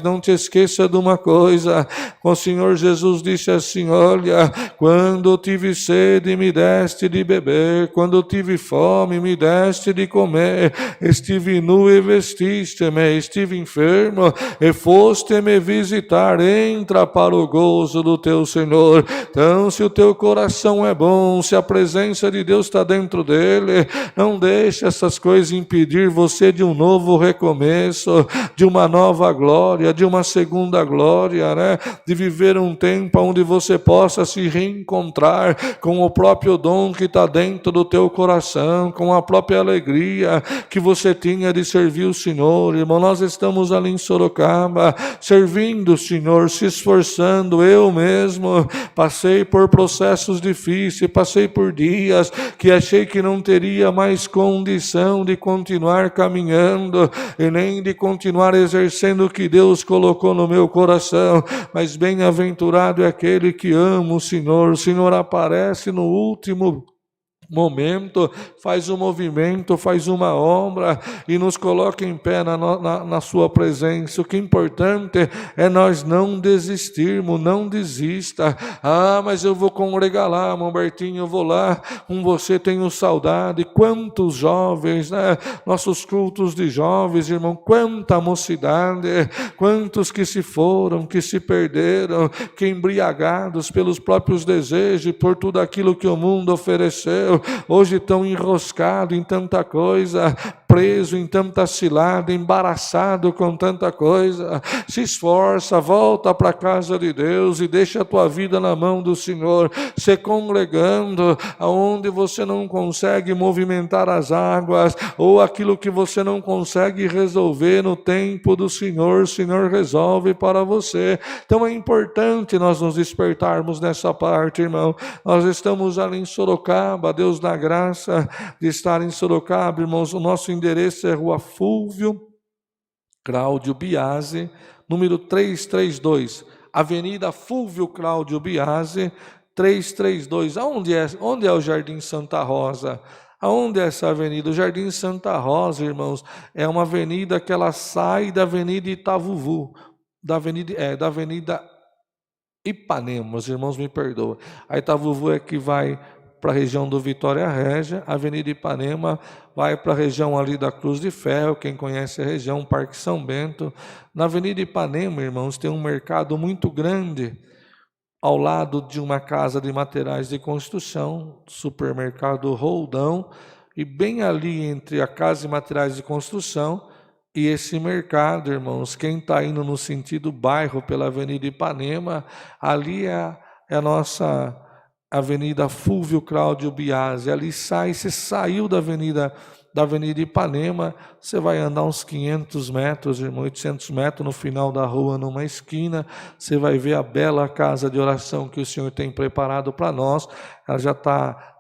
não te esqueça de uma coisa: o Senhor Jesus disse assim, olha, quando eu tive sede, me deste de beber, quando eu tive fome, me deste de comer, estive nu e vestiste-me, estive enfermo e foste me visitar. Entra para o gozo do teu Senhor. Então, se o teu coração é bom, se a presença de Deus está dentro dele, não deixe essas coisas impedir você de um novo recomeço, de uma nova glória, de uma segunda glória, né? De viver um tempo onde você possa se reencontrar com o próprio dom que está dentro do teu coração, com a própria alegria que você tinha de servir o Senhor. Irmão, nós estamos ali em Sorocaba, servindo o Senhor, se esforçando. Eu mesmo passei por processos difíceis, passei por dias que achei que não teria mais condição de continuar caminhando e nem de continuar exercendo o que Deus colocou no meu coração, mas bem-aventurado é aquele que ama o Senhor. O Senhor aparece no último momento, faz um movimento, faz uma obra e nos coloca em pé na sua presença. O que é importante é nós não desistirmos. Não desista. Mas eu vou congregar lá, irmão Bertinho, eu vou lá com você, tenho saudade. Quantos jovens, né? Nossos cultos de jovens, irmão, quanta mocidade, quantos que se foram, que se perderam, que embriagados pelos próprios desejos, por tudo aquilo que o mundo ofereceu, hoje estão enroscados em tanta coisa, preso em tanta cilada, embaraçado com tanta coisa. Se esforça, volta para a casa de Deus e deixa a tua vida na mão do Senhor, se congregando aonde você não consegue movimentar as águas, ou aquilo que você não consegue resolver no tempo do Senhor, o Senhor resolve para você. Então é importante nós nos despertarmos nessa parte, irmão. Nós estamos ali em Sorocaba, Deus dá graça de estar em Sorocaba, irmãos. O nosso endereço é Rua Fúvio Cláudio Biase, número 332, Avenida Fúvio Cláudio Biase, 332. Onde é o Jardim Santa Rosa? Aonde é essa avenida? O Jardim Santa Rosa, irmãos, é uma avenida que ela sai da Avenida Itavuvu, da Avenida Ipanema, os irmãos me perdoam. A Itavuvu é que vai para a região do Vitória Régia, a Avenida Ipanema vai para a região ali da Cruz de Ferro, quem conhece a região, Parque São Bento. Na Avenida Ipanema, irmãos, tem um mercado muito grande, ao lado de uma casa de materiais de construção, supermercado Roldão, e bem ali entre a casa de materiais de construção e esse mercado, irmãos, quem está indo no sentido bairro pela Avenida Ipanema, ali é a nossa Avenida Fúvio Cláudio Biasi. Ali você saiu da Avenida Ipanema, você vai andar uns 500 metros, irmão, 800 metros no final da rua, numa esquina, você vai ver a bela casa de oração que o Senhor tem preparado para nós. Ela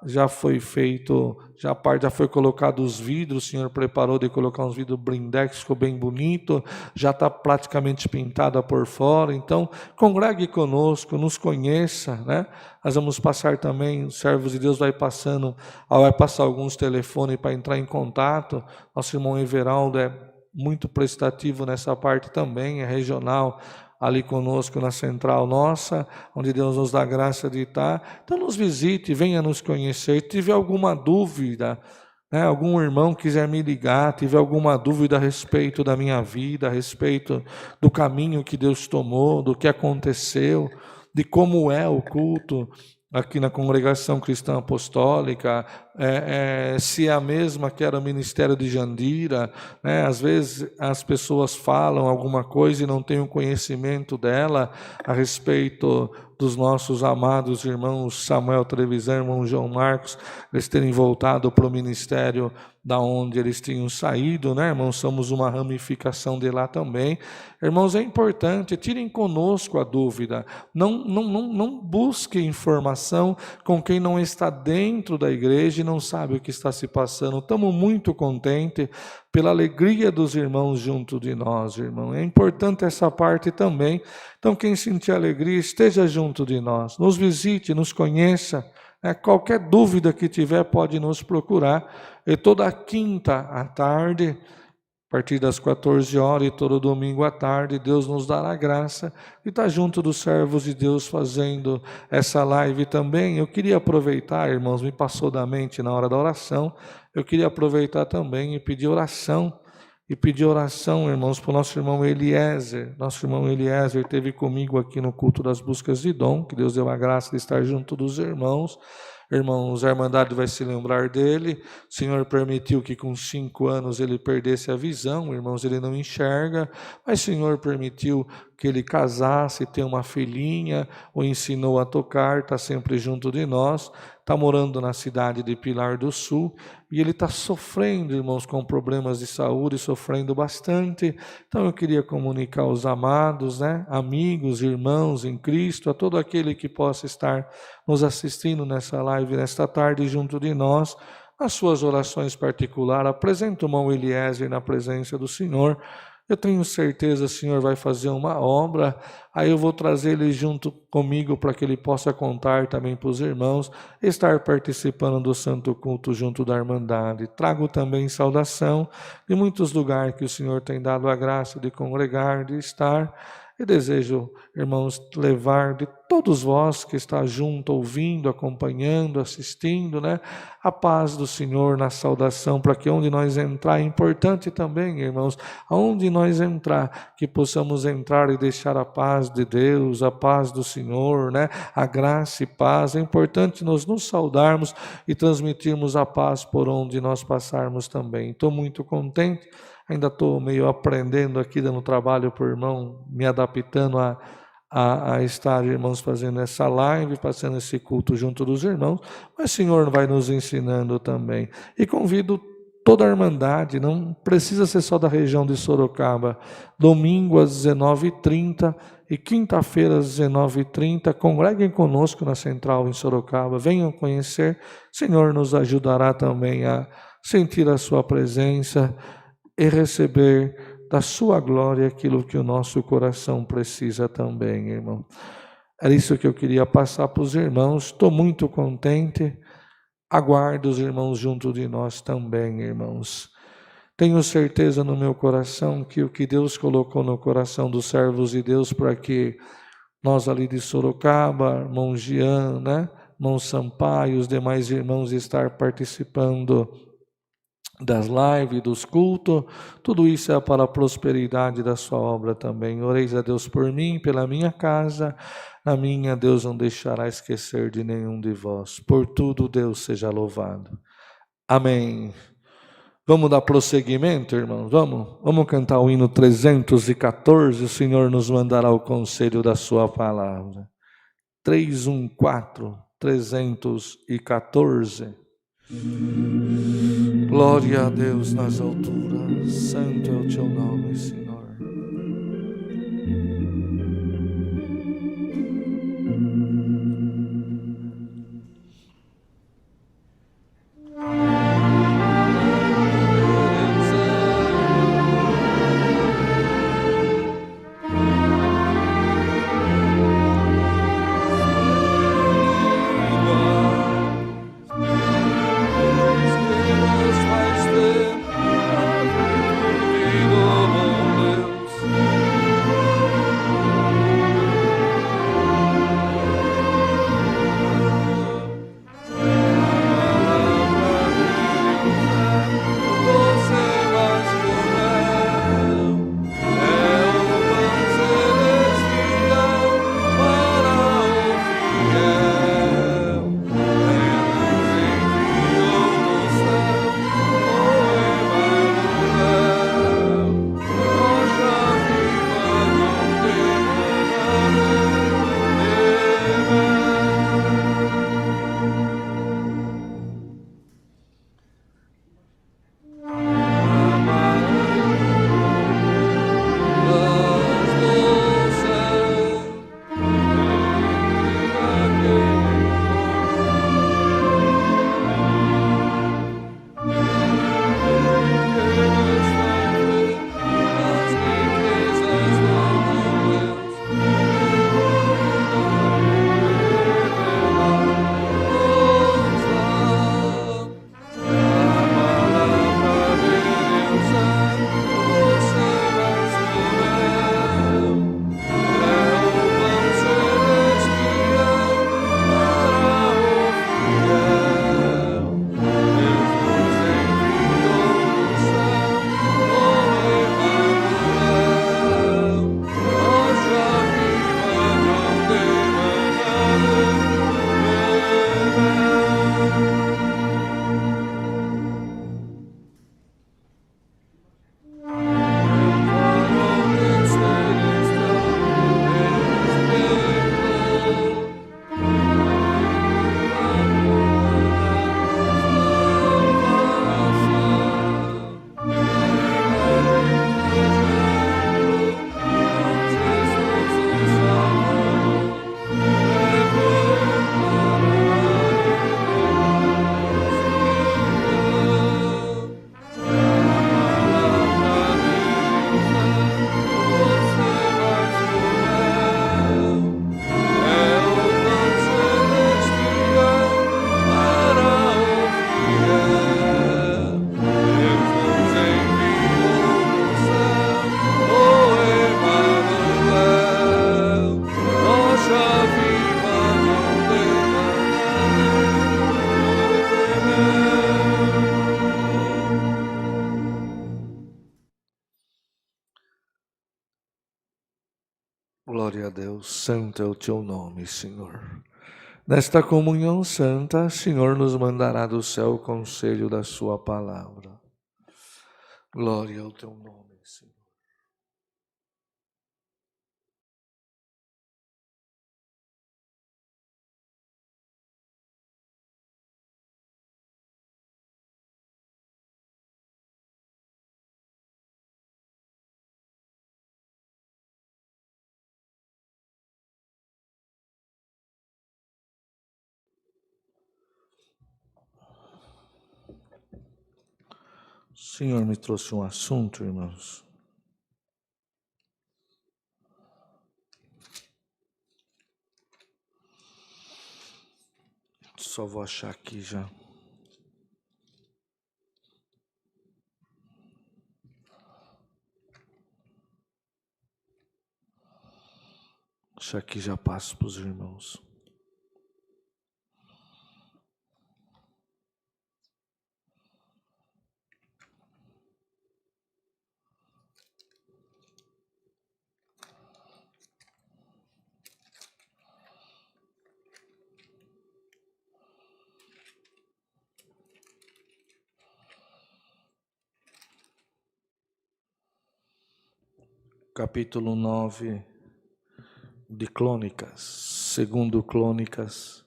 já foi feito, já foi colocado os vidros, o Senhor preparou de colocar uns vidros blindex, ficou bem bonito, já está praticamente pintada por fora. Então, congregue conosco, nos conheça, né? Nós vamos passar também, os servos de Deus vai passar alguns telefones para entrar em contato. Nosso irmão Everaldo é muito prestativo nessa parte também, é regional, ali conosco na central nossa, onde Deus nos dá graça de estar. Então nos visite, venha nos conhecer. Se tiver alguma dúvida, né, algum irmão quiser me ligar, tiver alguma dúvida a respeito da minha vida, a respeito do caminho que Deus tomou, do que aconteceu, de como é o culto aqui na Congregação Cristã Apostólica, se é a mesma que era o ministério de Jandira, né? Às vezes as pessoas falam alguma coisa e não têm o conhecimento dela a respeito dos nossos amados irmãos Samuel Trevisan, irmão João Marcos, eles terem voltado para o ministério da onde eles tinham saído, né, irmãos? Somos uma ramificação de lá também. Irmãos, é importante, tirem conosco a dúvida, não busque informação com quem não está dentro da igreja e não sabe o que está se passando. Estamos muito contentes pela alegria dos irmãos junto de nós, irmão. É importante essa parte também. Então, quem sentir alegria, esteja junto de nós, nos visite, nos conheça. Qualquer dúvida que tiver, pode nos procurar. E toda quinta à tarde, a partir das 14 horas e todo domingo à tarde, Deus nos dará graça de estar junto dos servos de Deus fazendo essa live também. Eu queria aproveitar, irmãos, me passou da mente na hora da oração, eu queria aproveitar também e pedir oração, irmãos, para o nosso irmão Eliezer. Nosso irmão Eliezer esteve comigo aqui no culto das buscas de dom, que Deus deu a graça de estar junto dos irmãos. Irmãos, a Irmandade vai se lembrar dele. O Senhor permitiu que com 5 anos ele perdesse a visão, irmãos, ele não enxerga, mas o Senhor permitiu que ele casasse, ter uma filhinha, o ensinou a tocar, está sempre junto de nós, está morando na cidade de Pilar do Sul, e ele está sofrendo, irmãos, com problemas de saúde, sofrendo bastante. Então eu queria comunicar aos amados, né, amigos, irmãos em Cristo, a todo aquele que possa estar nos assistindo nessa live, nesta tarde, junto de nós, as suas orações particulares. Apresenta o irmão Eliezer na presença do Senhor. Eu tenho certeza que o Senhor vai fazer uma obra, aí eu vou trazer ele junto comigo para que ele possa contar também para os irmãos, estar participando do Santo Culto junto da Irmandade. Trago também saudação de muitos lugares que o Senhor tem dado a graça de congregar, de estar. E desejo, irmãos, levar de todos vós que está junto, ouvindo, acompanhando, assistindo, né, a paz do Senhor na saudação, para que onde nós entrar, é importante também, irmãos, aonde nós entrar, que possamos entrar e deixar a paz de Deus, a paz do Senhor, né, a graça e paz. É importante nós nos saudarmos e transmitirmos a paz por onde nós passarmos também. Estou muito contente. Ainda estou meio aprendendo aqui, dando trabalho para o irmão, me adaptando a estar, irmãos, fazendo essa live, passando esse culto junto dos irmãos, mas o Senhor vai nos ensinando também. E convido toda a Irmandade, não precisa ser só da região de Sorocaba, domingo às 19h30 e quinta-feira às 19h30, congreguem conosco na Central em Sorocaba, venham conhecer, o Senhor nos ajudará também a sentir a sua presença, e receber da sua glória aquilo que o nosso coração precisa também, irmão. Era isso que eu queria passar para os irmãos. Estou muito contente. Aguardo os irmãos junto de nós também, irmãos. Tenho certeza no meu coração que o que Deus colocou no coração dos servos de Deus para que nós ali de Sorocaba, irmão Jean, né? Irmão Sampaio, os demais irmãos estar participando das lives, dos cultos, tudo isso é para a prosperidade da sua obra também. Oreis a Deus por mim, pela minha casa, a minha Deus não deixará esquecer de nenhum de vós. Por tudo Deus seja louvado. Amém. Vamos dar prosseguimento, irmãos? Vamos cantar o hino 314, o Senhor nos mandará o conselho da sua palavra. 314, 314. Glória a Deus nas alturas, santo é o teu nome, Senhor. Glória a Deus, santo é o teu nome, Senhor. Nesta comunhão santa, Senhor nos mandará do céu o conselho da sua palavra. Glória ao teu nome, Senhor. O Senhor me trouxe um assunto, irmãos. Só vou achar aqui já. Isso aqui já passo para os irmãos. Capítulo 9 de Crônicas, segundo Crônicas,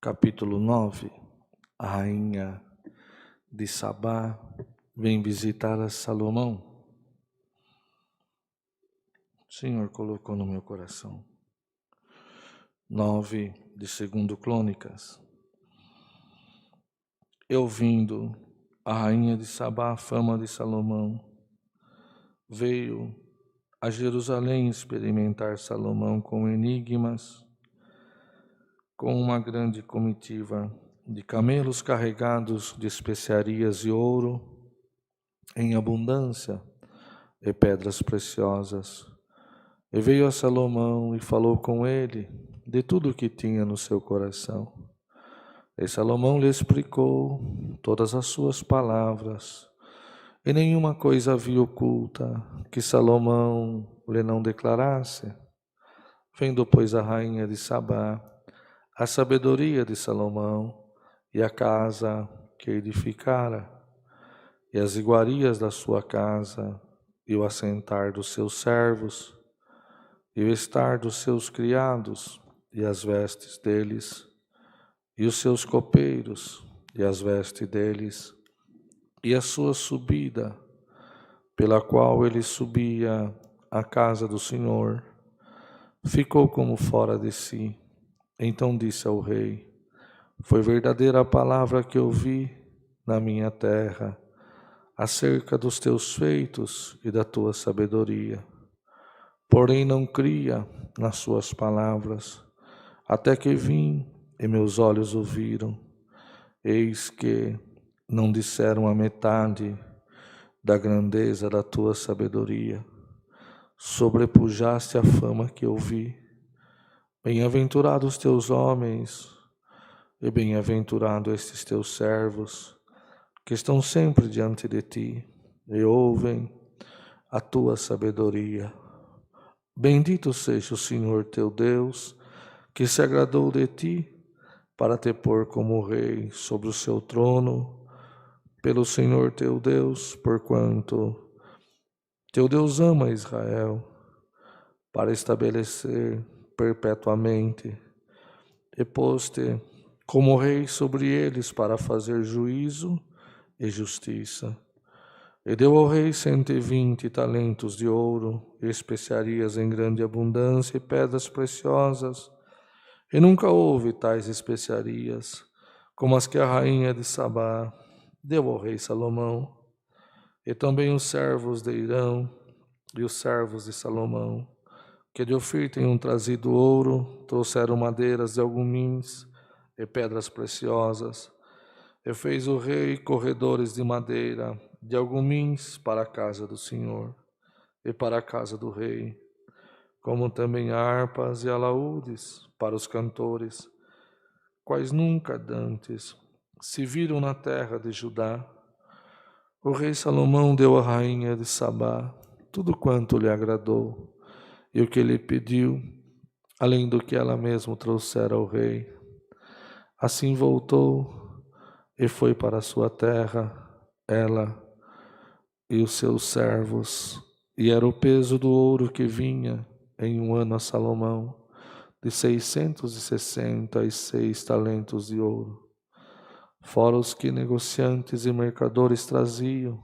capítulo 9, a rainha de Sabá vem visitar a Salomão. O Senhor colocou no meu coração. 9 de segundo Crônicas. E ouvindo a rainha de Sabá a fama de Salomão, veio a Jerusalém experimentar Salomão com enigmas, com uma grande comitiva de camelos carregados de especiarias e ouro em abundância e pedras preciosas. E veio a Salomão e falou com ele de tudo o que tinha no seu coração. E Salomão lhe explicou todas as suas palavras, e nenhuma coisa havia oculta que Salomão lhe não declarasse. Vendo, pois, a rainha de Sabá a sabedoria de Salomão e a casa que edificara, e as iguarias da sua casa, e o assentar dos seus servos, e o estar dos seus criados, e as vestes deles, e os seus copeiros, e as vestes deles, e a sua subida, pela qual ele subia à casa do Senhor, ficou como fora de si. Então disse ao rei: foi verdadeira a palavra que ouvi na minha terra, acerca dos teus feitos e da tua sabedoria. Porém não cria nas suas palavras, até que vim e meus olhos ouviram. Eis que não disseram a metade da grandeza da tua sabedoria. Sobrepujaste a fama que ouvi. Bem-aventurados teus homens, e bem-aventurado estes teus servos, que estão sempre diante de ti, e ouvem a tua sabedoria. Bendito seja o Senhor teu Deus, que se agradou de ti, para te pôr como rei sobre o seu trono, pelo Senhor teu Deus, porquanto teu Deus ama Israel, para estabelecer perpetuamente, e pôs-te como rei sobre eles para fazer juízo e justiça. E deu ao rei 120 talentos de ouro, e especiarias em grande abundância, e pedras preciosas. E nunca houve tais especiarias, como as que a rainha de Sabá deu ao rei Salomão. E também os servos de Irão e os servos de Salomão, que de Ofir tinham trazido ouro, trouxeram madeiras de algumins e pedras preciosas. E fez o rei corredores de madeira de algumins para a casa do Senhor e para a casa do rei, como também harpas e alaúdes para os cantores, quais nunca dantes se viram na terra de Judá. O rei Salomão deu à rainha de Sabá tudo quanto lhe agradou, e o que lhe pediu, além do que ela mesma trouxera ao rei. Assim voltou e foi para a sua terra, ela e os seus servos, e era o peso do ouro que vinha em um ano a Salomão, de 666 talentos de ouro, fora os que negociantes e mercadores traziam.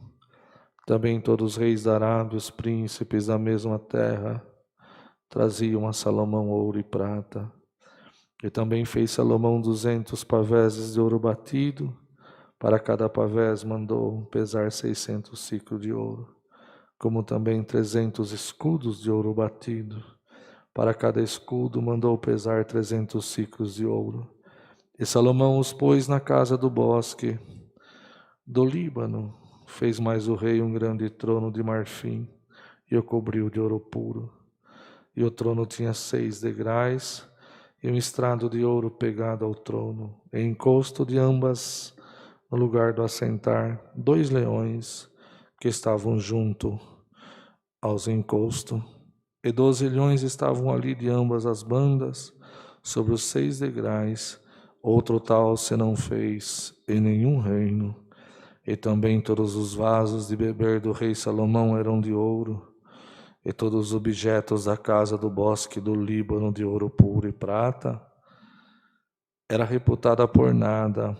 Também todos os reis da Arábia, os príncipes da mesma terra, traziam a Salomão ouro e prata. E também fez Salomão 200 pavéses de ouro batido. Para cada pavés mandou pesar 600 siclos de ouro, como também 300 escudos de ouro batido. Para cada escudo mandou pesar 300 siclos de ouro. E Salomão os pôs na casa do bosque do Líbano. Fez mais o rei um grande trono de marfim e o cobriu de ouro puro. E o trono tinha 6 degraus e um estrado de ouro pegado ao trono. E encosto de ambas, no lugar do assentar, 2 leões que estavam junto aos encostos. E 12 leões estavam ali de ambas as bandas, sobre os 6 degraus. Outro tal se não fez em nenhum reino. E também todos os vasos de beber do rei Salomão eram de ouro, e todos os objetos da casa do bosque do Líbano de ouro puro e prata. Era reputada por nada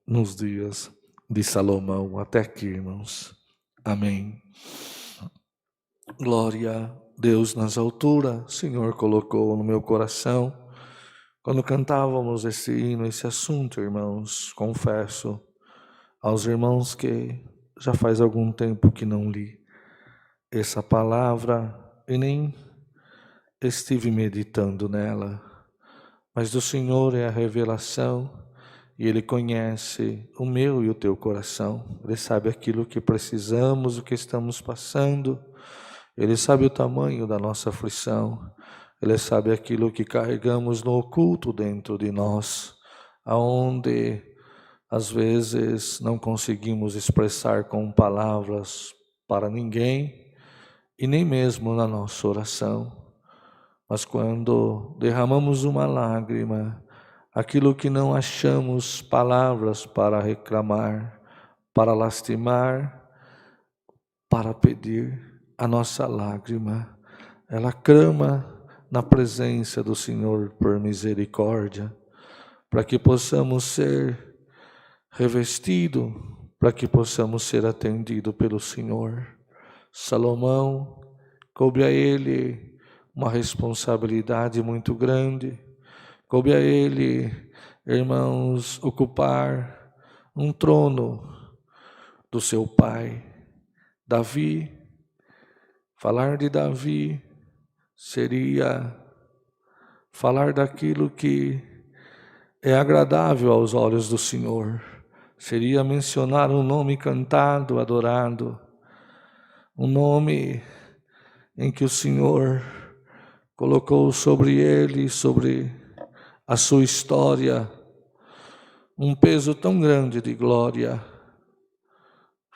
nos dias de Salomão. Até aqui, irmãos. Amém. Glória a Deus nas alturas. O Senhor colocou no meu coração, quando cantávamos esse hino, esse assunto, irmãos, confesso aos irmãos que já faz algum tempo que não li essa palavra e nem estive meditando nela, mas do Senhor é a revelação e Ele conhece o meu e o teu coração. Ele sabe aquilo que precisamos, o que estamos passando. Ele sabe o tamanho da nossa aflição. Ele sabe aquilo que carregamos no oculto dentro de nós, aonde às vezes não conseguimos expressar com palavras para ninguém e nem mesmo na nossa oração. Mas quando derramamos uma lágrima, aquilo que não achamos palavras para reclamar, para lastimar, para pedir, a nossa lágrima, ela clama na presença do Senhor por misericórdia, para que possamos ser revestidos, para que possamos ser atendidos pelo Senhor. Salomão, coube a ele uma responsabilidade muito grande, coube a ele, irmãos, ocupar um trono do seu pai, Davi. Falar de Davi seria falar daquilo que é agradável aos olhos do Senhor, seria mencionar um nome cantado, adorado, um nome em que o Senhor colocou sobre ele, sobre a sua história, um peso tão grande de glória.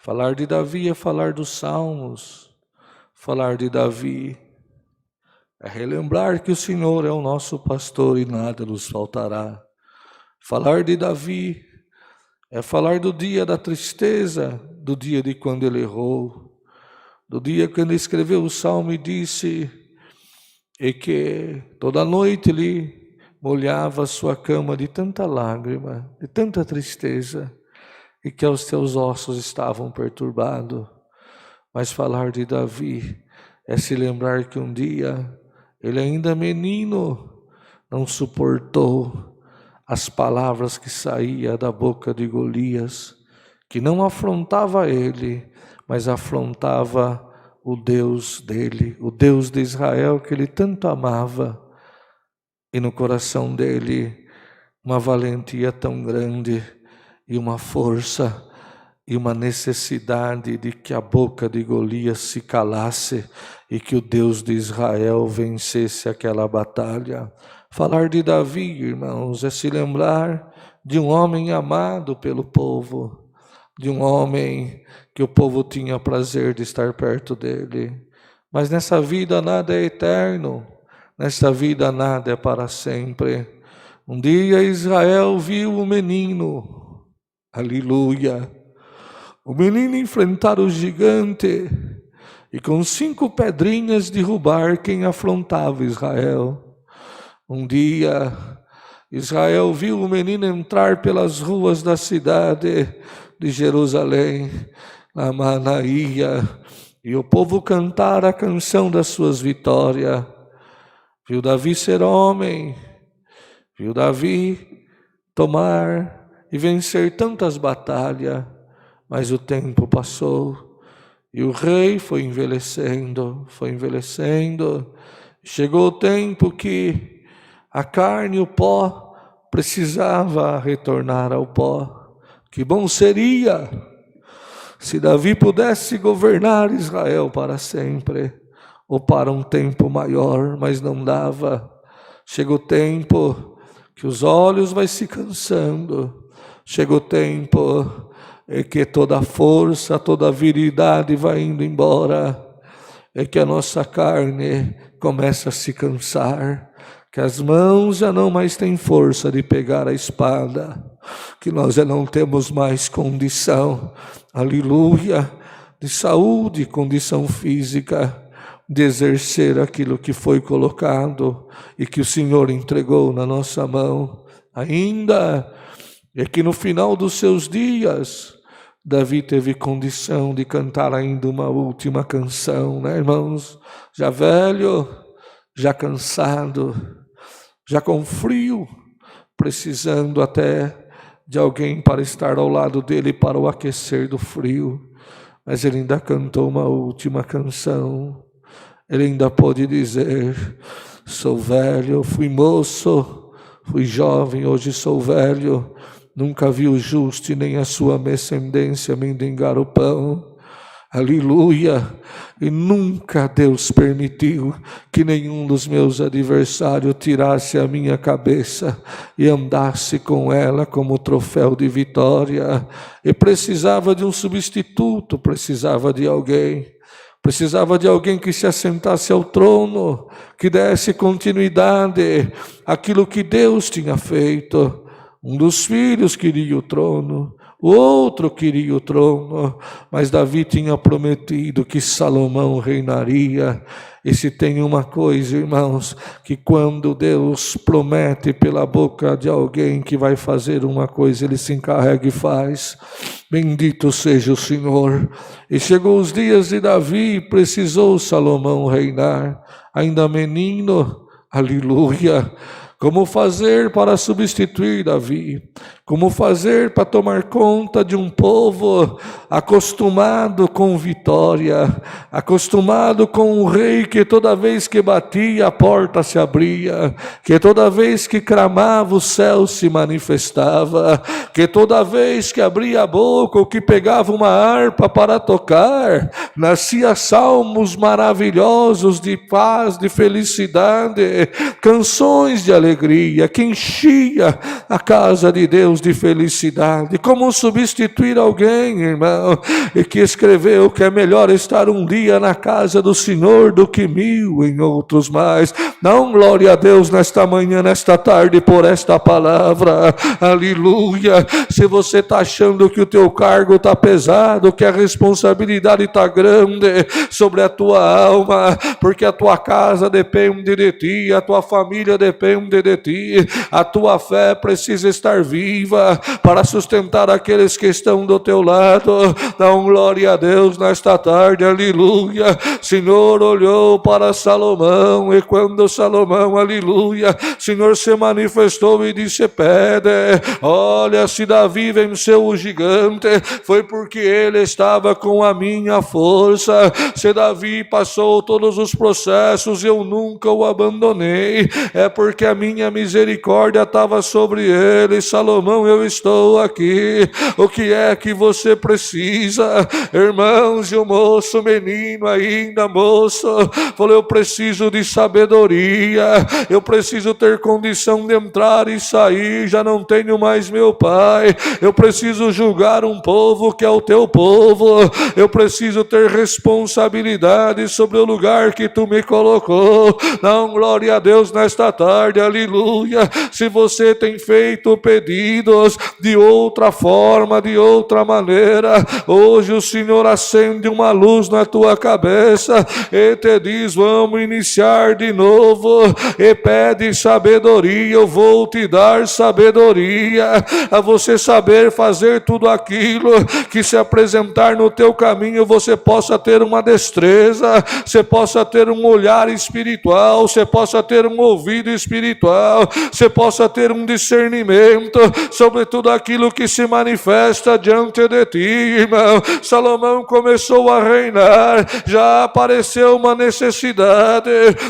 Falar de Davi é falar dos Salmos, falar de Davi é relembrar que o Senhor é o nosso pastor e nada nos faltará. Falar de Davi é falar do dia da tristeza, do dia de quando ele errou, do dia quando ele escreveu o salmo e disse e que toda noite ele molhava a sua cama de tanta lágrima, de tanta tristeza, e que os teus ossos estavam perturbados. Mas falar de Davi é se lembrar que um dia, ele ainda menino, não suportou as palavras que saíam da boca de Golias, que não afrontava ele, mas afrontava o Deus dele, o Deus de Israel que ele tanto amava. E no coração dele, uma valentia tão grande e uma força e uma necessidade de que a boca de Golias se calasse e que o Deus de Israel vencesse aquela batalha. Falar de Davi, irmãos, é se lembrar de um homem amado pelo povo, de um homem que o povo tinha prazer de estar perto dele. Mas nessa vida nada é eterno, nessa vida nada é para sempre. Um dia Israel viu o menino, aleluia, o menino enfrentar o gigante e com 5 pedrinhas derrubar quem afrontava Israel. Um dia Israel viu o menino entrar pelas ruas da cidade de Jerusalém, na Manaía, e o povo cantar a canção das suas vitórias. Viu Davi ser homem, viu Davi tomar e vencer tantas batalhas. Mas o tempo passou e o rei foi envelhecendo. Chegou o tempo que a carne e o pó precisava retornar ao pó. Que bom seria se Davi pudesse governar Israel para sempre, ou para um tempo maior, mas não dava. Chega o tempo que os olhos vai se cansando, chega o tempo em que toda a força, toda a virilidade vai indo embora, é que a nossa carne começa a se cansar, que as mãos já não mais têm força de pegar a espada, que nós já não temos mais condição, aleluia, de saúde, condição física, de exercer aquilo que foi colocado e que o Senhor entregou na nossa mão. Ainda é que no final dos seus dias, Davi teve condição de cantar ainda uma última canção, né, irmãos? Já velho, já cansado, já com frio, precisando até de alguém para estar ao lado dele para o aquecer do frio, mas ele ainda cantou uma última canção. Ele ainda pôde dizer: sou velho, fui moço, fui jovem, hoje sou velho, nunca vi o justo e nem a sua descendência mendigar o pão. Aleluia! E nunca Deus permitiu que nenhum dos meus adversários tirasse a minha cabeça e andasse com ela como troféu de vitória. E precisava de um substituto, precisava de alguém. Precisava de alguém que se assentasse ao trono, que desse continuidade àquilo que Deus tinha feito. Um dos filhos queria o trono, o outro queria o trono, mas Davi tinha prometido que Salomão reinaria. E se tem uma coisa, irmãos, que quando Deus promete pela boca de alguém que vai fazer uma coisa, ele se encarrega e faz. Bendito seja o Senhor. E chegou os dias de Davi, precisou Salomão reinar, ainda menino, aleluia. Como fazer para substituir Davi? Como fazer para tomar conta de um povo acostumado com vitória, acostumado com um rei que toda vez que batia a porta se abria, que toda vez que clamava o céu se manifestava, que toda vez que abria a boca ou que pegava uma harpa para tocar, nascia salmos maravilhosos de paz, de felicidade, canções de alegria, que enchia a casa de Deus de felicidade. Como substituir alguém, irmão, e que escreveu que é melhor estar um dia na casa do Senhor do que 1000 em outros mais. Não, glória a Deus nesta manhã, nesta tarde, por esta palavra, aleluia. Se você está achando que o teu cargo está pesado, que a responsabilidade está grande sobre a tua alma, porque a tua casa depende de ti, a tua família depende de ti, a tua fé precisa estar viva para sustentar aqueles que estão do teu lado. Dá glória a Deus nesta tarde, aleluia. Senhor olhou para Salomão, e quando Salomão, aleluia, Senhor se manifestou e disse: pede. Olha, se Davi venceu o gigante, foi porque ele estava com a minha força. Se Davi passou todos os processos, eu nunca o abandonei, é porque a minha misericórdia estava sobre ele. Salomão, eu estou aqui. O que é que você precisa, irmãos? E o moço, menino ainda, moço, falou: eu preciso de sabedoria, eu preciso ter condição de entrar e sair, já não tenho mais meu pai, eu preciso julgar um povo que é o teu povo, eu preciso ter responsabilidade sobre o lugar que tu me colocou. Não, glória a Deus nesta tarde, aleluia. Se você tem feito pedidos de outra forma, de outra maneira, hoje o Senhor acende uma luz na tua cabeça e te diz: vamos iniciar de novo, e pede sabedoria, eu vou te dar sabedoria, a você saber fazer tudo aquilo que se apresentar no teu caminho, você possa ter uma destreza, você possa ter um olhar espiritual, você possa ter um ouvido espiritual, espiritual, você possa ter um discernimento sobre tudo aquilo que se manifesta diante de ti, irmão. Salomão começou a reinar, já apareceu uma necessidade,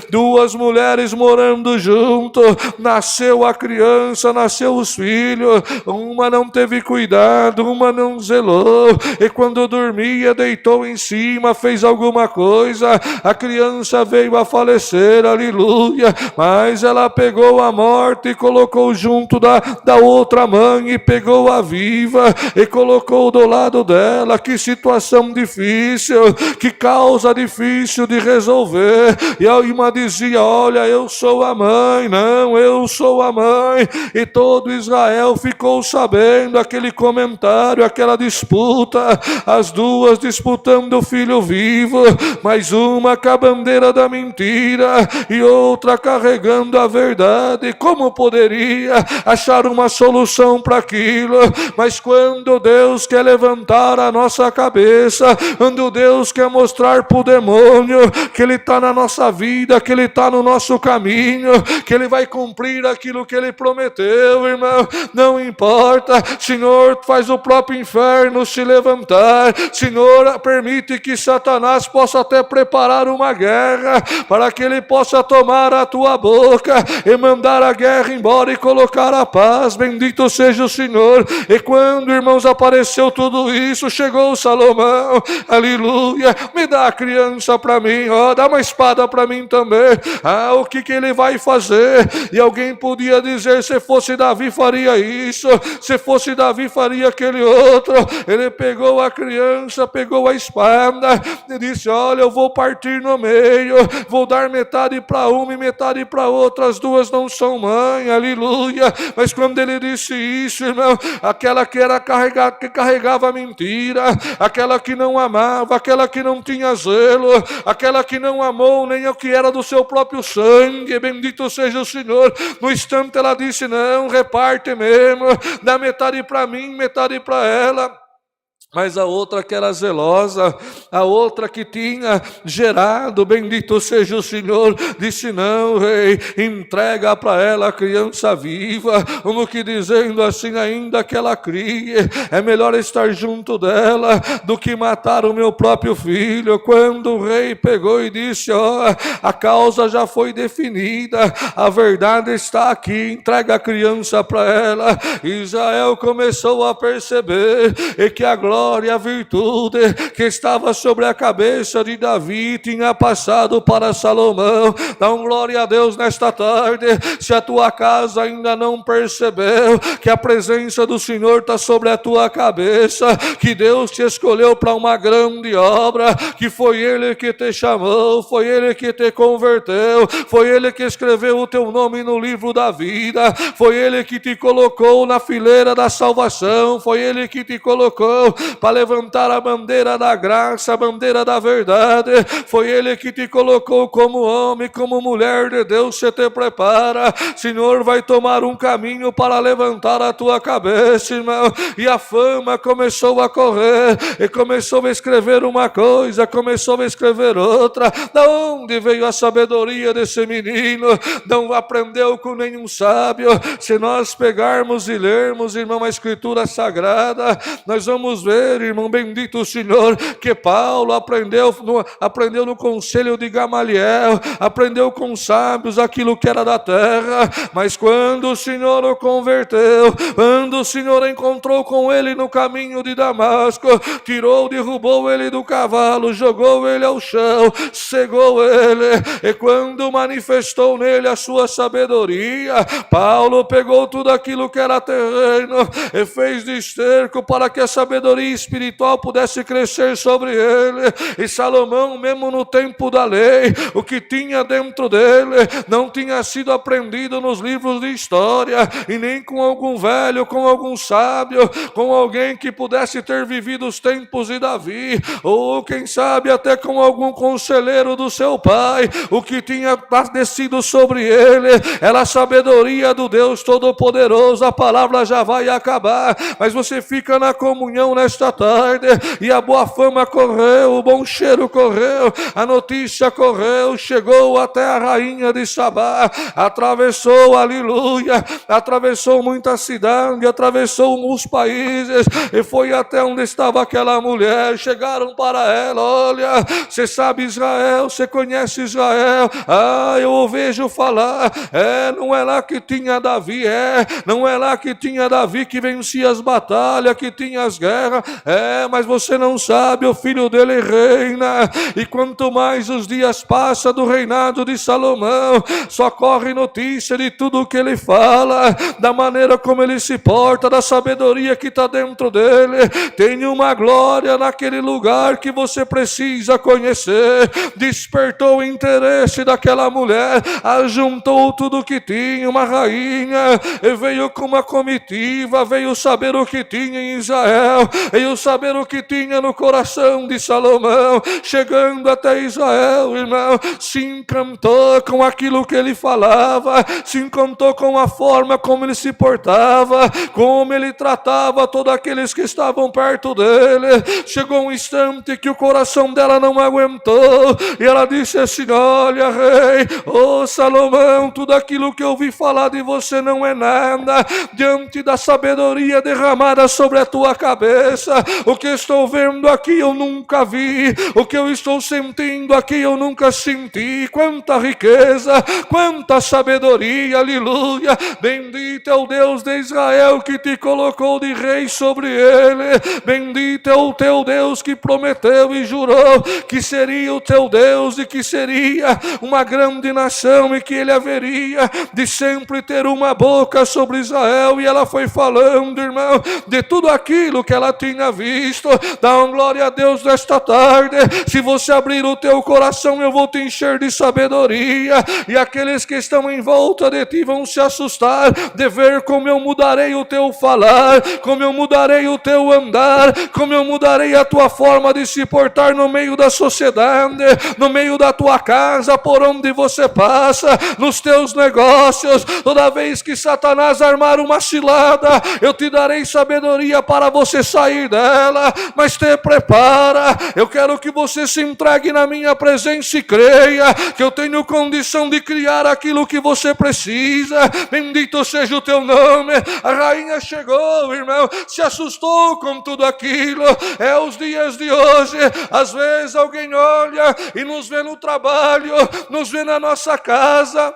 2 mulheres morando junto, nasceu a criança, nasceu os filhos, uma não teve cuidado, uma não zelou, e quando dormia deitou em cima, fez alguma coisa, a criança veio a falecer, aleluia, mas ela pegou a morte e colocou junto da outra mãe, e pegou a viva e colocou do lado dela. Que situação difícil, que causa difícil de resolver. E a irmã dizia: olha, eu sou a mãe, não, eu sou a mãe. E todo Israel ficou sabendo aquele comentário, aquela disputa, as 2 disputando o filho vivo, mas uma com a bandeira da mentira e outra carregando a verdade. Como poderia achar uma solução para aquilo? Mas quando Deus quer levantar a nossa cabeça, quando Deus quer mostrar para o demônio que Ele está na nossa vida, que Ele está no nosso caminho, que Ele vai cumprir aquilo que Ele prometeu, irmão, não importa. Senhor, faz o próprio inferno se levantar. Senhor, permite que Satanás possa até preparar uma guerra, para que ele possa tomar a tua boca e mandar a guerra embora e colocar a paz. Bendito seja o Senhor. E quando, irmãos, apareceu tudo isso, chegou Salomão, aleluia, me dá a criança para mim, ó, dá uma espada para mim também. O que ele vai fazer? E alguém podia dizer: se fosse Davi faria isso, se fosse Davi faria aquele outro. Ele pegou a criança, pegou a espada e disse: olha, eu vou partir no meio, vou dar metade para uma e metade para outra, as 2 não são mãe, aleluia. Mas quando ele disse isso, irmão, aquela que carregava a mentira, aquela que não amava, aquela que não tinha zelo, aquela que não amou nem o que era do seu próprio sangue, bendito seja o Senhor, no instante ela disse: não, reparte mesmo, dá metade para mim, metade para ela. Mas a outra que era zelosa, a outra que tinha gerado, bendito seja o Senhor, disse: não, rei, entrega para ela a criança viva, como que dizendo assim: ainda que ela crie, é melhor estar junto dela do que matar o meu próprio filho. Quando o rei pegou e disse: ó, a causa já foi definida, a verdade está aqui, entrega a criança para ela. Israel começou a perceber e que a glória e a virtude que estava sobre a cabeça de Davi tinha passado para Salomão. Dá glória a Deus nesta tarde. Se a tua casa ainda não percebeu que a presença do Senhor está sobre a tua cabeça, que Deus te escolheu para uma grande obra, que foi Ele que te chamou, foi Ele que te converteu, foi Ele que escreveu o teu nome no livro da vida, foi Ele que te colocou na fileira da salvação, foi Ele que te colocou para levantar a bandeira da graça, a bandeira da verdade. Foi Ele que te colocou como homem, como mulher de Deus. Você te prepara, Senhor vai tomar um caminho para levantar a tua cabeça, irmão. E a fama começou a correr, e começou a escrever uma coisa, começou a escrever outra. Da onde veio a sabedoria desse menino? Não aprendeu com nenhum sábio. Se nós pegarmos e lermos, irmão, a Escritura Sagrada, nós vamos ver, irmão, bendito o Senhor, que Paulo aprendeu no conselho de Gamaliel, aprendeu com sábios aquilo que era da terra. Mas quando o Senhor o converteu, quando o Senhor encontrou com ele no caminho de Damasco, tirou, derrubou ele do cavalo, jogou ele ao chão, cegou ele, e quando manifestou nele a sua sabedoria, Paulo pegou tudo aquilo que era terreno e fez de esterco para que a sabedoria espiritual pudesse crescer sobre ele. E Salomão, mesmo no tempo da lei, o que tinha dentro dele não tinha sido aprendido nos livros de história, e nem com algum velho, com algum sábio, com alguém que pudesse ter vivido os tempos de Davi, ou quem sabe até com algum conselheiro do seu pai. O que tinha descido sobre ele era a sabedoria do Deus Todo-Poderoso. A palavra já vai acabar, mas você fica na comunhão nesta nesta tarde, e a boa fama correu, o bom cheiro correu, a notícia correu, chegou até a rainha de Sabá, atravessou, aleluia, atravessou muita cidade, atravessou os países, e foi até onde estava aquela mulher. Chegaram para ela: olha, você sabe Israel, você conhece Israel? Ah, eu vejo falar, não é lá que tinha Davi, não é lá que tinha Davi que vencia as batalhas, que tinha as guerras, mas você não sabe, o filho dele reina, e quanto mais os dias passam do reinado de Salomão, só corre notícia de tudo o que ele fala, da maneira como ele se porta, da sabedoria que está dentro dele. Tem uma glória naquele lugar que você precisa conhecer. Despertou o interesse daquela mulher, ajuntou tudo que tinha, uma rainha, e veio com uma comitiva, veio saber o que tinha em Israel, veio saber o que tinha no coração de Salomão. Chegando até Israel, irmão, se encantou com aquilo que ele falava, se encantou com a forma como ele se portava, como ele tratava todos aqueles que estavam perto dele. Chegou um instante que o coração dela não aguentou, e ela disse assim: olha, rei, Salomão, tudo aquilo que eu ouvi falar de você não é nada diante da sabedoria derramada sobre a tua cabeça. O que estou vendo aqui eu nunca vi, o que eu estou sentindo aqui eu nunca senti. Quanta riqueza, quanta sabedoria, aleluia. Bendito é o Deus de Israel que te colocou de rei sobre ele. Bendito é o teu Deus que prometeu e jurou que seria o teu Deus, e que seria uma grande nação, e que ele haveria de sempre ter uma boca sobre Israel. E ela foi falando, irmão, de tudo aquilo que ela tinha visto. Dá uma glória a Deus nesta tarde. Se você abrir o teu coração, eu vou te encher de sabedoria, e aqueles que estão em volta de ti vão se assustar de ver como eu mudarei o teu falar, como eu mudarei o teu andar, como eu mudarei a tua forma de se portar no meio da sociedade, no meio da tua casa, por onde você passa, nos teus negócios. Toda vez que Satanás armar uma cilada, eu te darei sabedoria para você sair dela. Mas te prepara, eu quero que você se entregue na minha presença e creia que eu tenho condição de criar aquilo que você precisa. Bendito seja o teu nome. A rainha chegou, irmão, se assustou com tudo aquilo. É os dias de hoje, às vezes alguém olha e nos vê no trabalho, nos vê na nossa casa,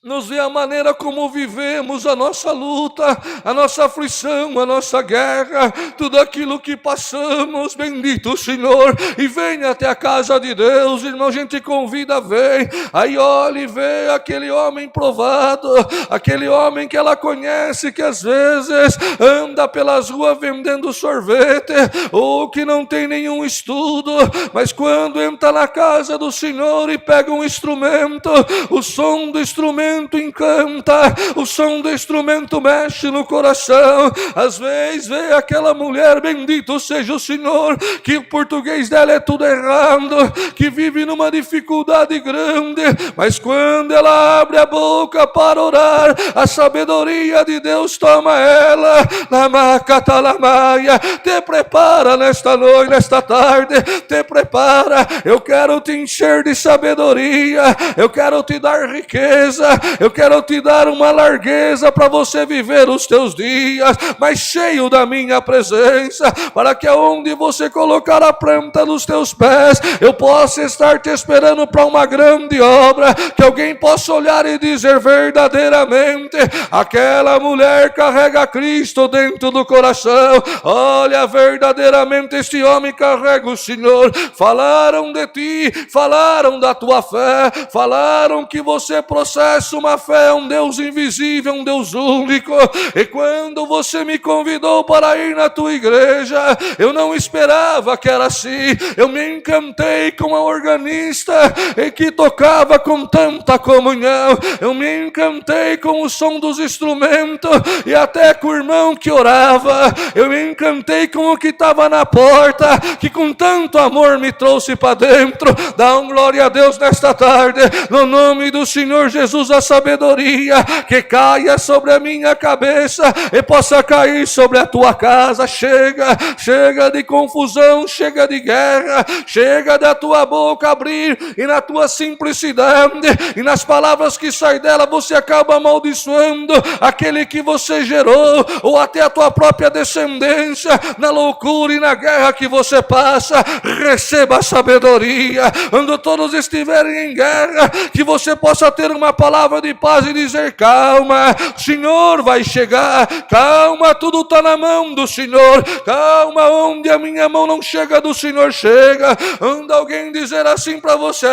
nos vê a maneira como vivemos a nossa luta, a nossa aflição, a nossa guerra, tudo aquilo que passamos. Bendito o Senhor. E venha até a casa de Deus, irmão, a gente convida, vem. Aí olha e vê aquele homem provado, aquele homem que ela conhece, que às vezes anda pelas ruas vendendo sorvete, ou que não tem nenhum estudo, mas quando entra na casa do Senhor e pega um instrumento, o som do instrumento encanta, o som do instrumento mexe no coração. Às vezes vê aquela mulher, bendito seja o Senhor, que o português dela é tudo errado, que vive numa dificuldade grande, mas quando ela abre a boca para orar, a sabedoria de Deus toma ela. Lamacatalamaia. Te prepara nesta noite, nesta tarde, te prepara. Eu quero te encher de sabedoria, eu quero te dar riqueza, eu quero te dar uma largueza para você viver os teus dias, mas cheio da minha presença, para que aonde você colocar a planta dos teus pés, eu possa estar te esperando para uma grande obra, que alguém possa olhar e dizer verdadeiramente, aquela mulher carrega Cristo dentro do coração. Olha, verdadeiramente este homem carrega o Senhor. Falaram de ti, falaram da tua fé, falaram que você processa uma fé, um Deus invisível, um Deus único. E quando você me convidou para ir na tua igreja, eu não esperava que era assim. Eu me encantei com a organista e que tocava com tanta comunhão. Eu me encantei com o som dos instrumentos e até com o irmão que orava. Eu me encantei com o que estava na porta, que com tanto amor me trouxe para dentro. Dá um glória a Deus nesta tarde, no nome do Senhor Jesus. a sabedoria, que caia sobre a minha cabeça e possa cair sobre a tua casa. Chega de confusão, chega de guerra, chega da tua boca abrir e na tua simplicidade e nas palavras que saem dela você acaba amaldiçoando aquele que você gerou ou até a tua própria descendência. Na loucura e na guerra que você passa, receba a sabedoria. Quando todos estiverem em guerra, que você possa ter uma palavra de paz e dizer: calma, o Senhor vai chegar, calma, tudo está na mão do Senhor, calma, onde a minha mão não chega, do Senhor chega. Anda alguém dizer assim para você: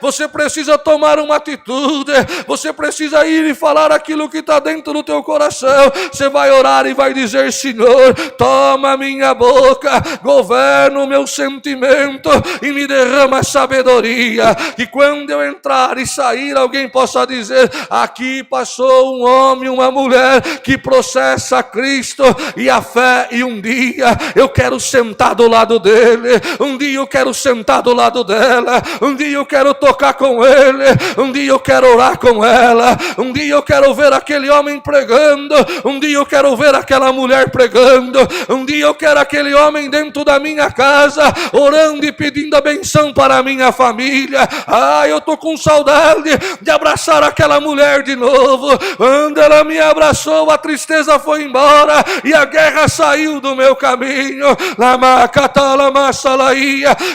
você precisa tomar uma atitude, você precisa ir e falar aquilo que está dentro do teu coração. Você vai orar e vai dizer: Senhor, toma minha boca, governa o meu sentimento e me derrama sabedoria, que quando eu entrar e sair, alguém possa dizer: aqui passou um homem, uma mulher que processa Cristo e a fé, e um dia eu quero sentar do lado dele, um dia eu quero sentar do lado dela, um dia eu quero tocar com ele, um dia eu quero orar com ela, um dia eu quero ver aquele homem pregando, um dia eu quero ver aquela mulher pregando, um dia eu quero aquele homem dentro da minha casa orando e pedindo a benção para a minha família. Eu estou com saudade de abraçar aquela mulher de novo. Quando ela me abraçou, a tristeza foi embora e a guerra saiu do meu caminho.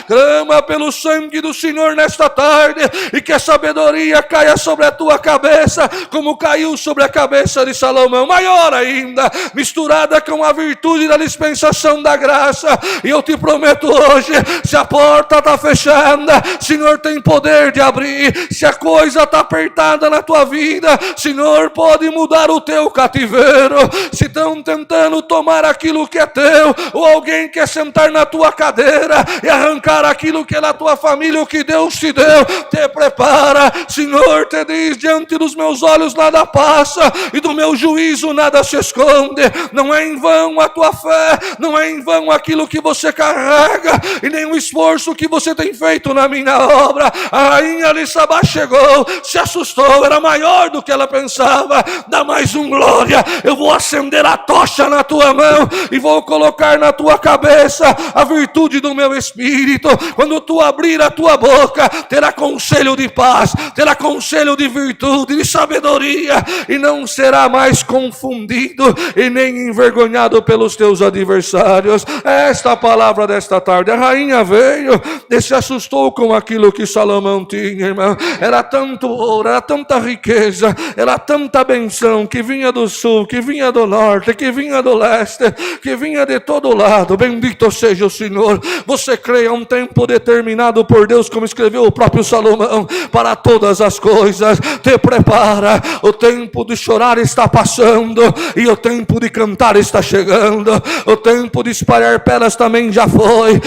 Clama pelo sangue do Senhor nesta tarde e que a sabedoria caia sobre a tua cabeça como caiu sobre a cabeça de Salomão, maior ainda, misturada com a virtude da dispensação da graça. E eu te prometo hoje, se a porta está fechada, Senhor tem poder de abrir. Se a coisa está apertada na tua vida, Senhor pode mudar o teu cativeiro. Se estão tentando tomar aquilo que é teu, ou alguém quer sentar na tua cadeira e arrancar aquilo que é da tua família, o que Deus te deu, te prepara. Senhor te diz: diante dos meus olhos nada passa e do meu juízo nada se esconde. Não é em vão a tua fé, não é em vão aquilo que você carrega e nem o esforço que você tem feito na minha obra. A rainha Elissabá chegou, se assustou, era maior do que ela pensava. Dá mais um glória. Eu vou acender a tocha na tua mão e vou colocar na tua cabeça a virtude do meu espírito. Quando tu abrir a tua boca, terá conselho de paz, terá conselho de virtude, de sabedoria, e não será mais confundido e nem envergonhado pelos teus adversários. Esta palavra desta tarde. A rainha veio e se assustou com aquilo que Salomão tinha, irmão. Era tanto ouro, era tanta riqueza, era tanta benção que vinha do sul, que vinha do norte, que vinha do leste, que vinha de todo lado. Bendito seja o Senhor. Você crê a um tempo determinado por Deus, como escreveu o próprio Salomão, para todas as coisas. Te prepara, o tempo de chorar está passando e o tempo de cantar está chegando. O tempo de espalhar pedras também já foi.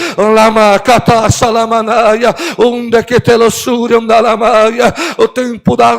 O tempo da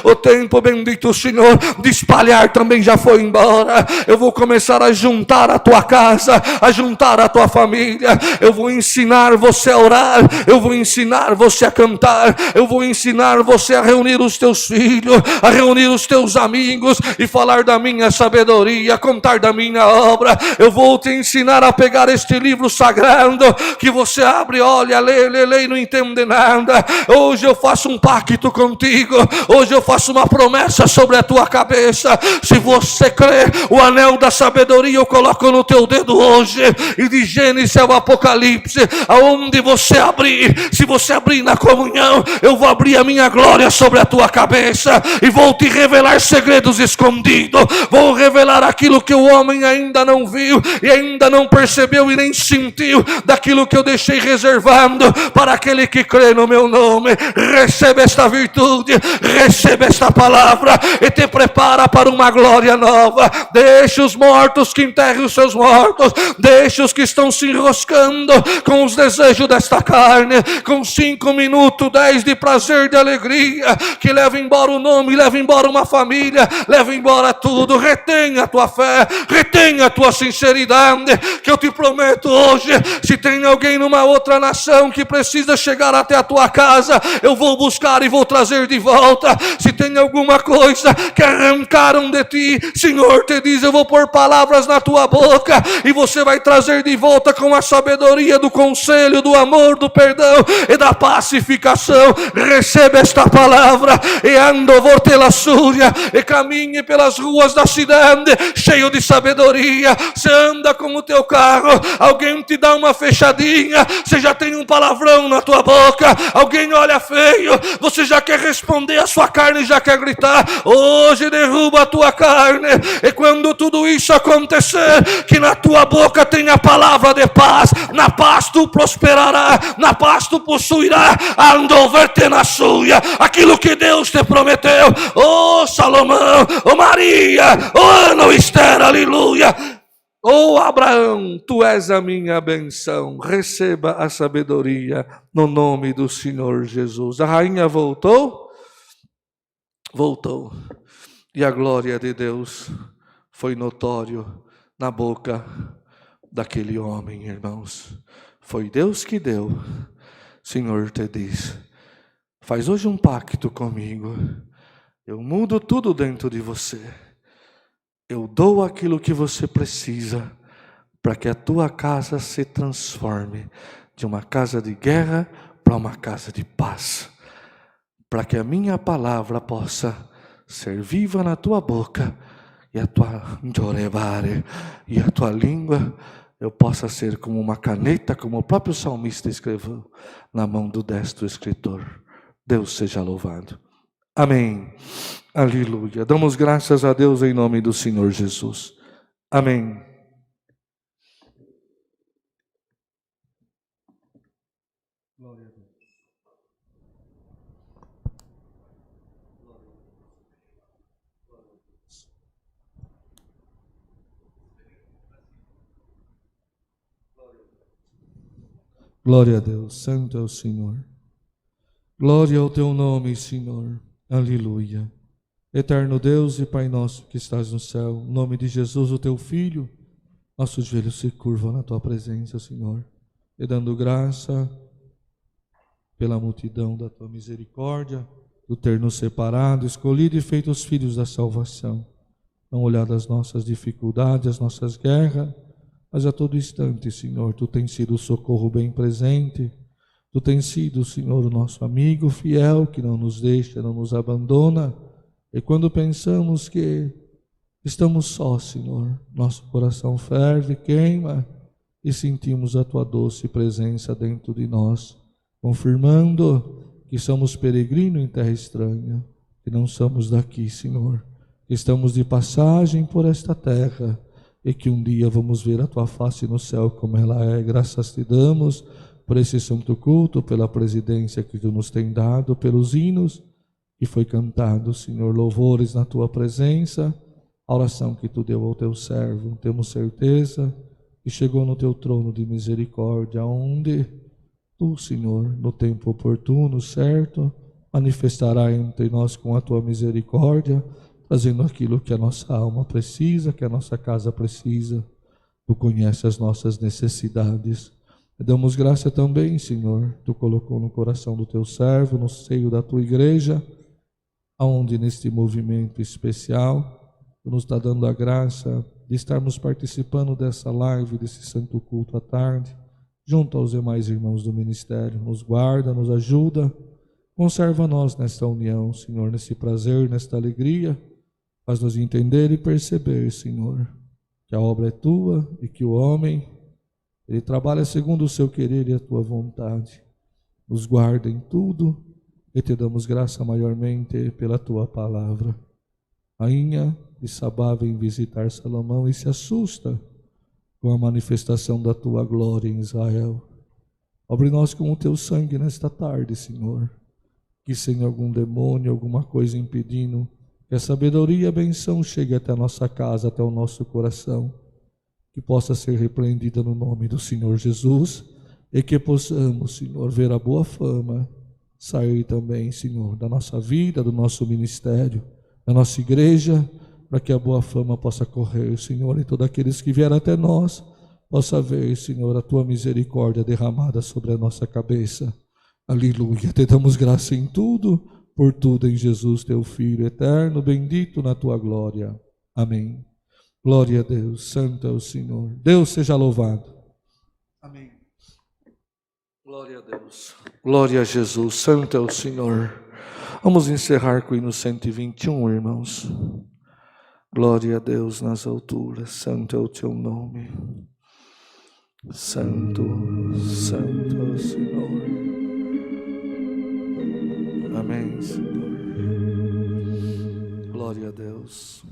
o tempo, bendito Senhor, de espalhar também já foi embora. Eu vou começar a juntar a tua casa, a juntar a tua família. Eu vou ensinar você a orar, eu vou ensinar você a cantar, eu vou ensinar você a reunir os teus filhos, a reunir os teus amigos e falar da minha sabedoria, contar da minha obra. Eu vou te ensinar a pegar este livro sagrado que você abre, olha, lê e não entende nada. Hoje eu faço um pacto contigo, hoje eu faço uma promessa sobre a tua cabeça. Se você crê, o anel da sabedoria eu coloco no teu dedo hoje, e de Gênesis ao Apocalipse, aonde você abrir, se você abrir na comunhão, eu vou abrir a minha glória sobre a tua cabeça e vou te revelar segredos escondidos, vou revelar aquilo que o homem ainda não viu e ainda não percebeu e nem sentiu, daquilo que eu deixei reservado para aquele que crê no meu nome. Recebe esta virtude, recebe esta palavra e te prepara para uma glória nova. Deixa os mortos que enterrem os seus mortos, deixa os que estão se enroscando com os desejos desta carne, com 5 minutos, 10 de prazer, de alegria, que leva embora o nome, leva embora uma família, leva embora tudo. Retenha a tua fé, retenha a tua sinceridade, que eu te prometo hoje, se tem alguém numa outra nação que precisa chegar até a tua casa, eu vou vou buscar e vou trazer de volta. Se tem alguma coisa que arrancaram de ti, Senhor te diz, eu vou pôr palavras na tua boca e você vai trazer de volta com a sabedoria do conselho, do amor, do perdão e da pacificação. Receba esta palavra e ando vortela súria e caminhe pelas ruas da cidade cheio de sabedoria. Você anda com o teu carro, alguém te dá uma fechadinha, você já tem um palavrão na tua boca, alguém olha feio, você já quer responder, a sua carne já quer gritar. Hoje derruba a tua carne, e quando tudo isso acontecer, que na tua boca tenha a palavra de paz. Na paz tu prosperará, na paz tu possuirá, andoverte na sua, aquilo que Deus te prometeu. Oh Salomão, oh Maria, oh Ana, oh Esther, aleluia. Oh Abraão, tu és a minha benção, receba a sabedoria no nome do Senhor Jesus. A rainha voltou, e a glória de Deus foi notório na boca daquele homem, irmãos. Foi Deus que deu. Senhor te diz, faz hoje um pacto comigo, eu mudo tudo dentro de você. Eu dou aquilo que você precisa para que a tua casa se transforme de uma casa de guerra para uma casa de paz. Para que a minha palavra possa ser viva na tua boca e a tua língua eu possa ser como uma caneta, como o próprio salmista escreveu, na mão do destro escritor. Deus seja louvado. Amém. Aleluia. Damos graças a Deus em nome do Senhor Jesus. Amém. Glória a Deus. Glória a Deus. Santo é o Senhor. Glória ao teu nome, Senhor. Aleluia. Eterno Deus e Pai nosso que estás no céu, em nome de Jesus, o teu Filho, nossos joelhos se curvam na tua presença, Senhor, e dando graça pela multidão da tua misericórdia, do ter nos separado, escolhido e feito os filhos da salvação. Não olhar das nossas dificuldades, as nossas guerras, mas a todo instante, Senhor, tu tens sido o socorro bem presente. Tu tens sido, Senhor, o nosso amigo fiel, que não nos deixa, não nos abandona. E quando pensamos que estamos sós, Senhor, nosso coração ferve, queima, e sentimos a tua doce presença dentro de nós, confirmando que somos peregrinos em terra estranha, que não somos daqui, Senhor, que estamos de passagem por esta terra, e que um dia vamos ver a tua face no céu como ela é. Graças te damos por esse santo culto, pela presidência que tu nos tem dado, pelos hinos que foi cantado, Senhor, louvores na tua presença, a oração que tu deu ao teu servo. Temos certeza que chegou no teu trono de misericórdia, onde tu, Senhor, no tempo oportuno, certo, manifestará entre nós com a tua misericórdia, trazendo aquilo que a nossa alma precisa, que a nossa casa precisa. Tu conheces as nossas necessidades. Damos graça também, Senhor, tu colocou no coração do teu servo, no seio da tua igreja, aonde neste movimento especial, tu nos está dando a graça de estarmos participando dessa live, desse santo culto à tarde, junto aos demais irmãos do ministério. Nos guarda, nos ajuda, conserva nós nesta união, Senhor, nesse prazer, nesta alegria, faz-nos entender e perceber, Senhor, que a obra é tua e que o homem ele trabalha segundo o seu querer e a tua vontade. Nos guarda em tudo e te damos graça maiormente pela tua palavra. Rainha de Sabá vem visitar Salomão e se assusta com a manifestação da tua glória em Israel. Abre nós com o teu sangue nesta tarde, Senhor, que sem algum demônio, alguma coisa impedindo, que a sabedoria e a benção chegue até a nossa casa, até o nosso coração, que possa ser repreendida no nome do Senhor Jesus, e que possamos, Senhor, ver a boa fama sair também, Senhor, da nossa vida, do nosso ministério, da nossa igreja, para que a boa fama possa correr, Senhor, e todos aqueles que vieram até nós, possa ver, Senhor, a tua misericórdia derramada sobre a nossa cabeça, Aleluia. Te damos graça em tudo, por tudo em Jesus, teu Filho eterno, bendito na tua glória. Amém. Glória a Deus, santo é o Senhor. Deus seja louvado. Amém. Glória a Deus. Glória a Jesus, santo é o Senhor. Vamos encerrar com o hino 121, irmãos. Glória a Deus nas alturas, santo é o teu nome. Santo, santo é o Senhor. Amém, Senhor. Glória a Deus.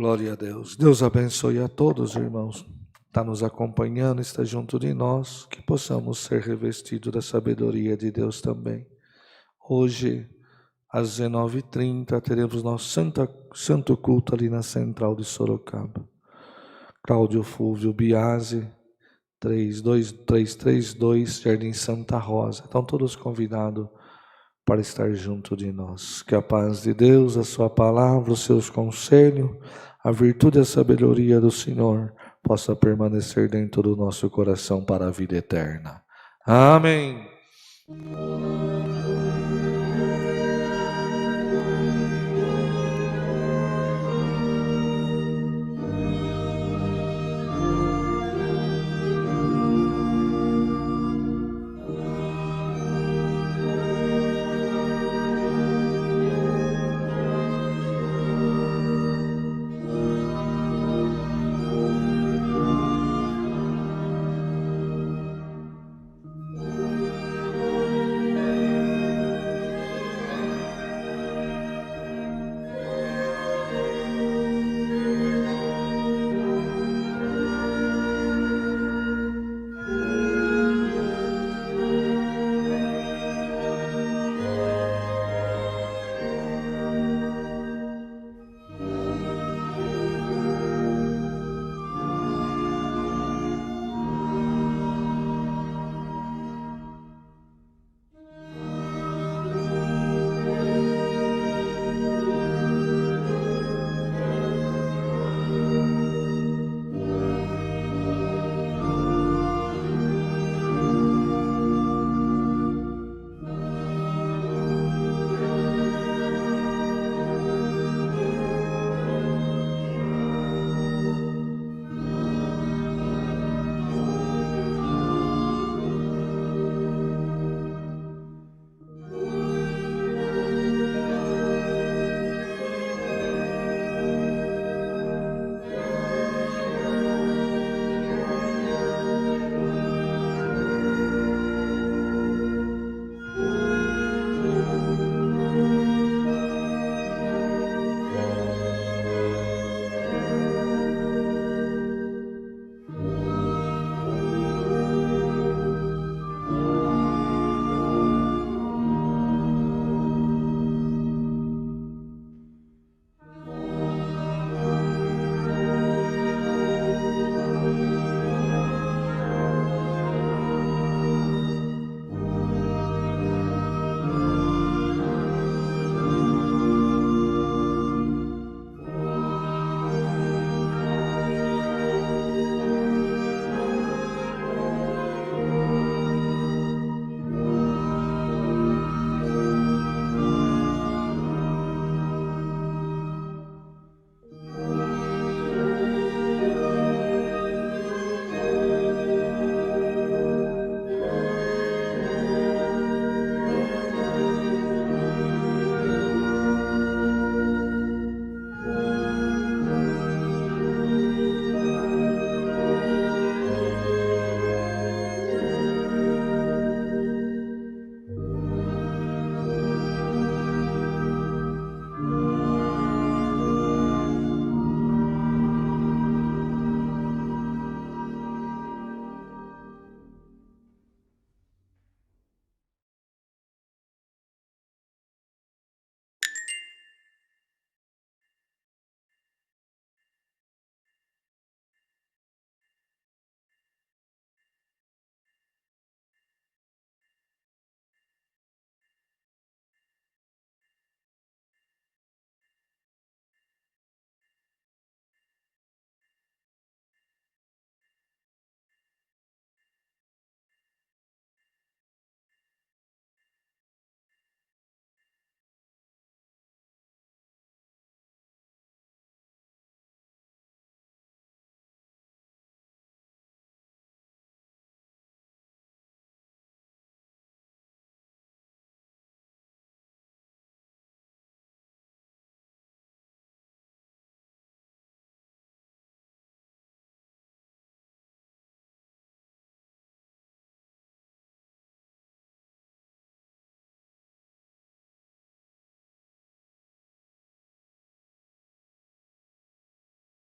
Glória a Deus. Deus abençoe a todos, irmãos. Está nos acompanhando, está junto de nós, que possamos ser revestidos da sabedoria de Deus também. Hoje, às 19h30, teremos nosso santo culto ali na central de Sorocaba. Cláudio Fúvio Biasi, 32332, Jardim Santa Rosa. Estão todos convidados para estar junto de nós. Que a paz de Deus, a sua palavra, os seus conselhos, a virtude e a sabedoria do Senhor possa permanecer dentro do nosso coração para a vida eterna. Amém.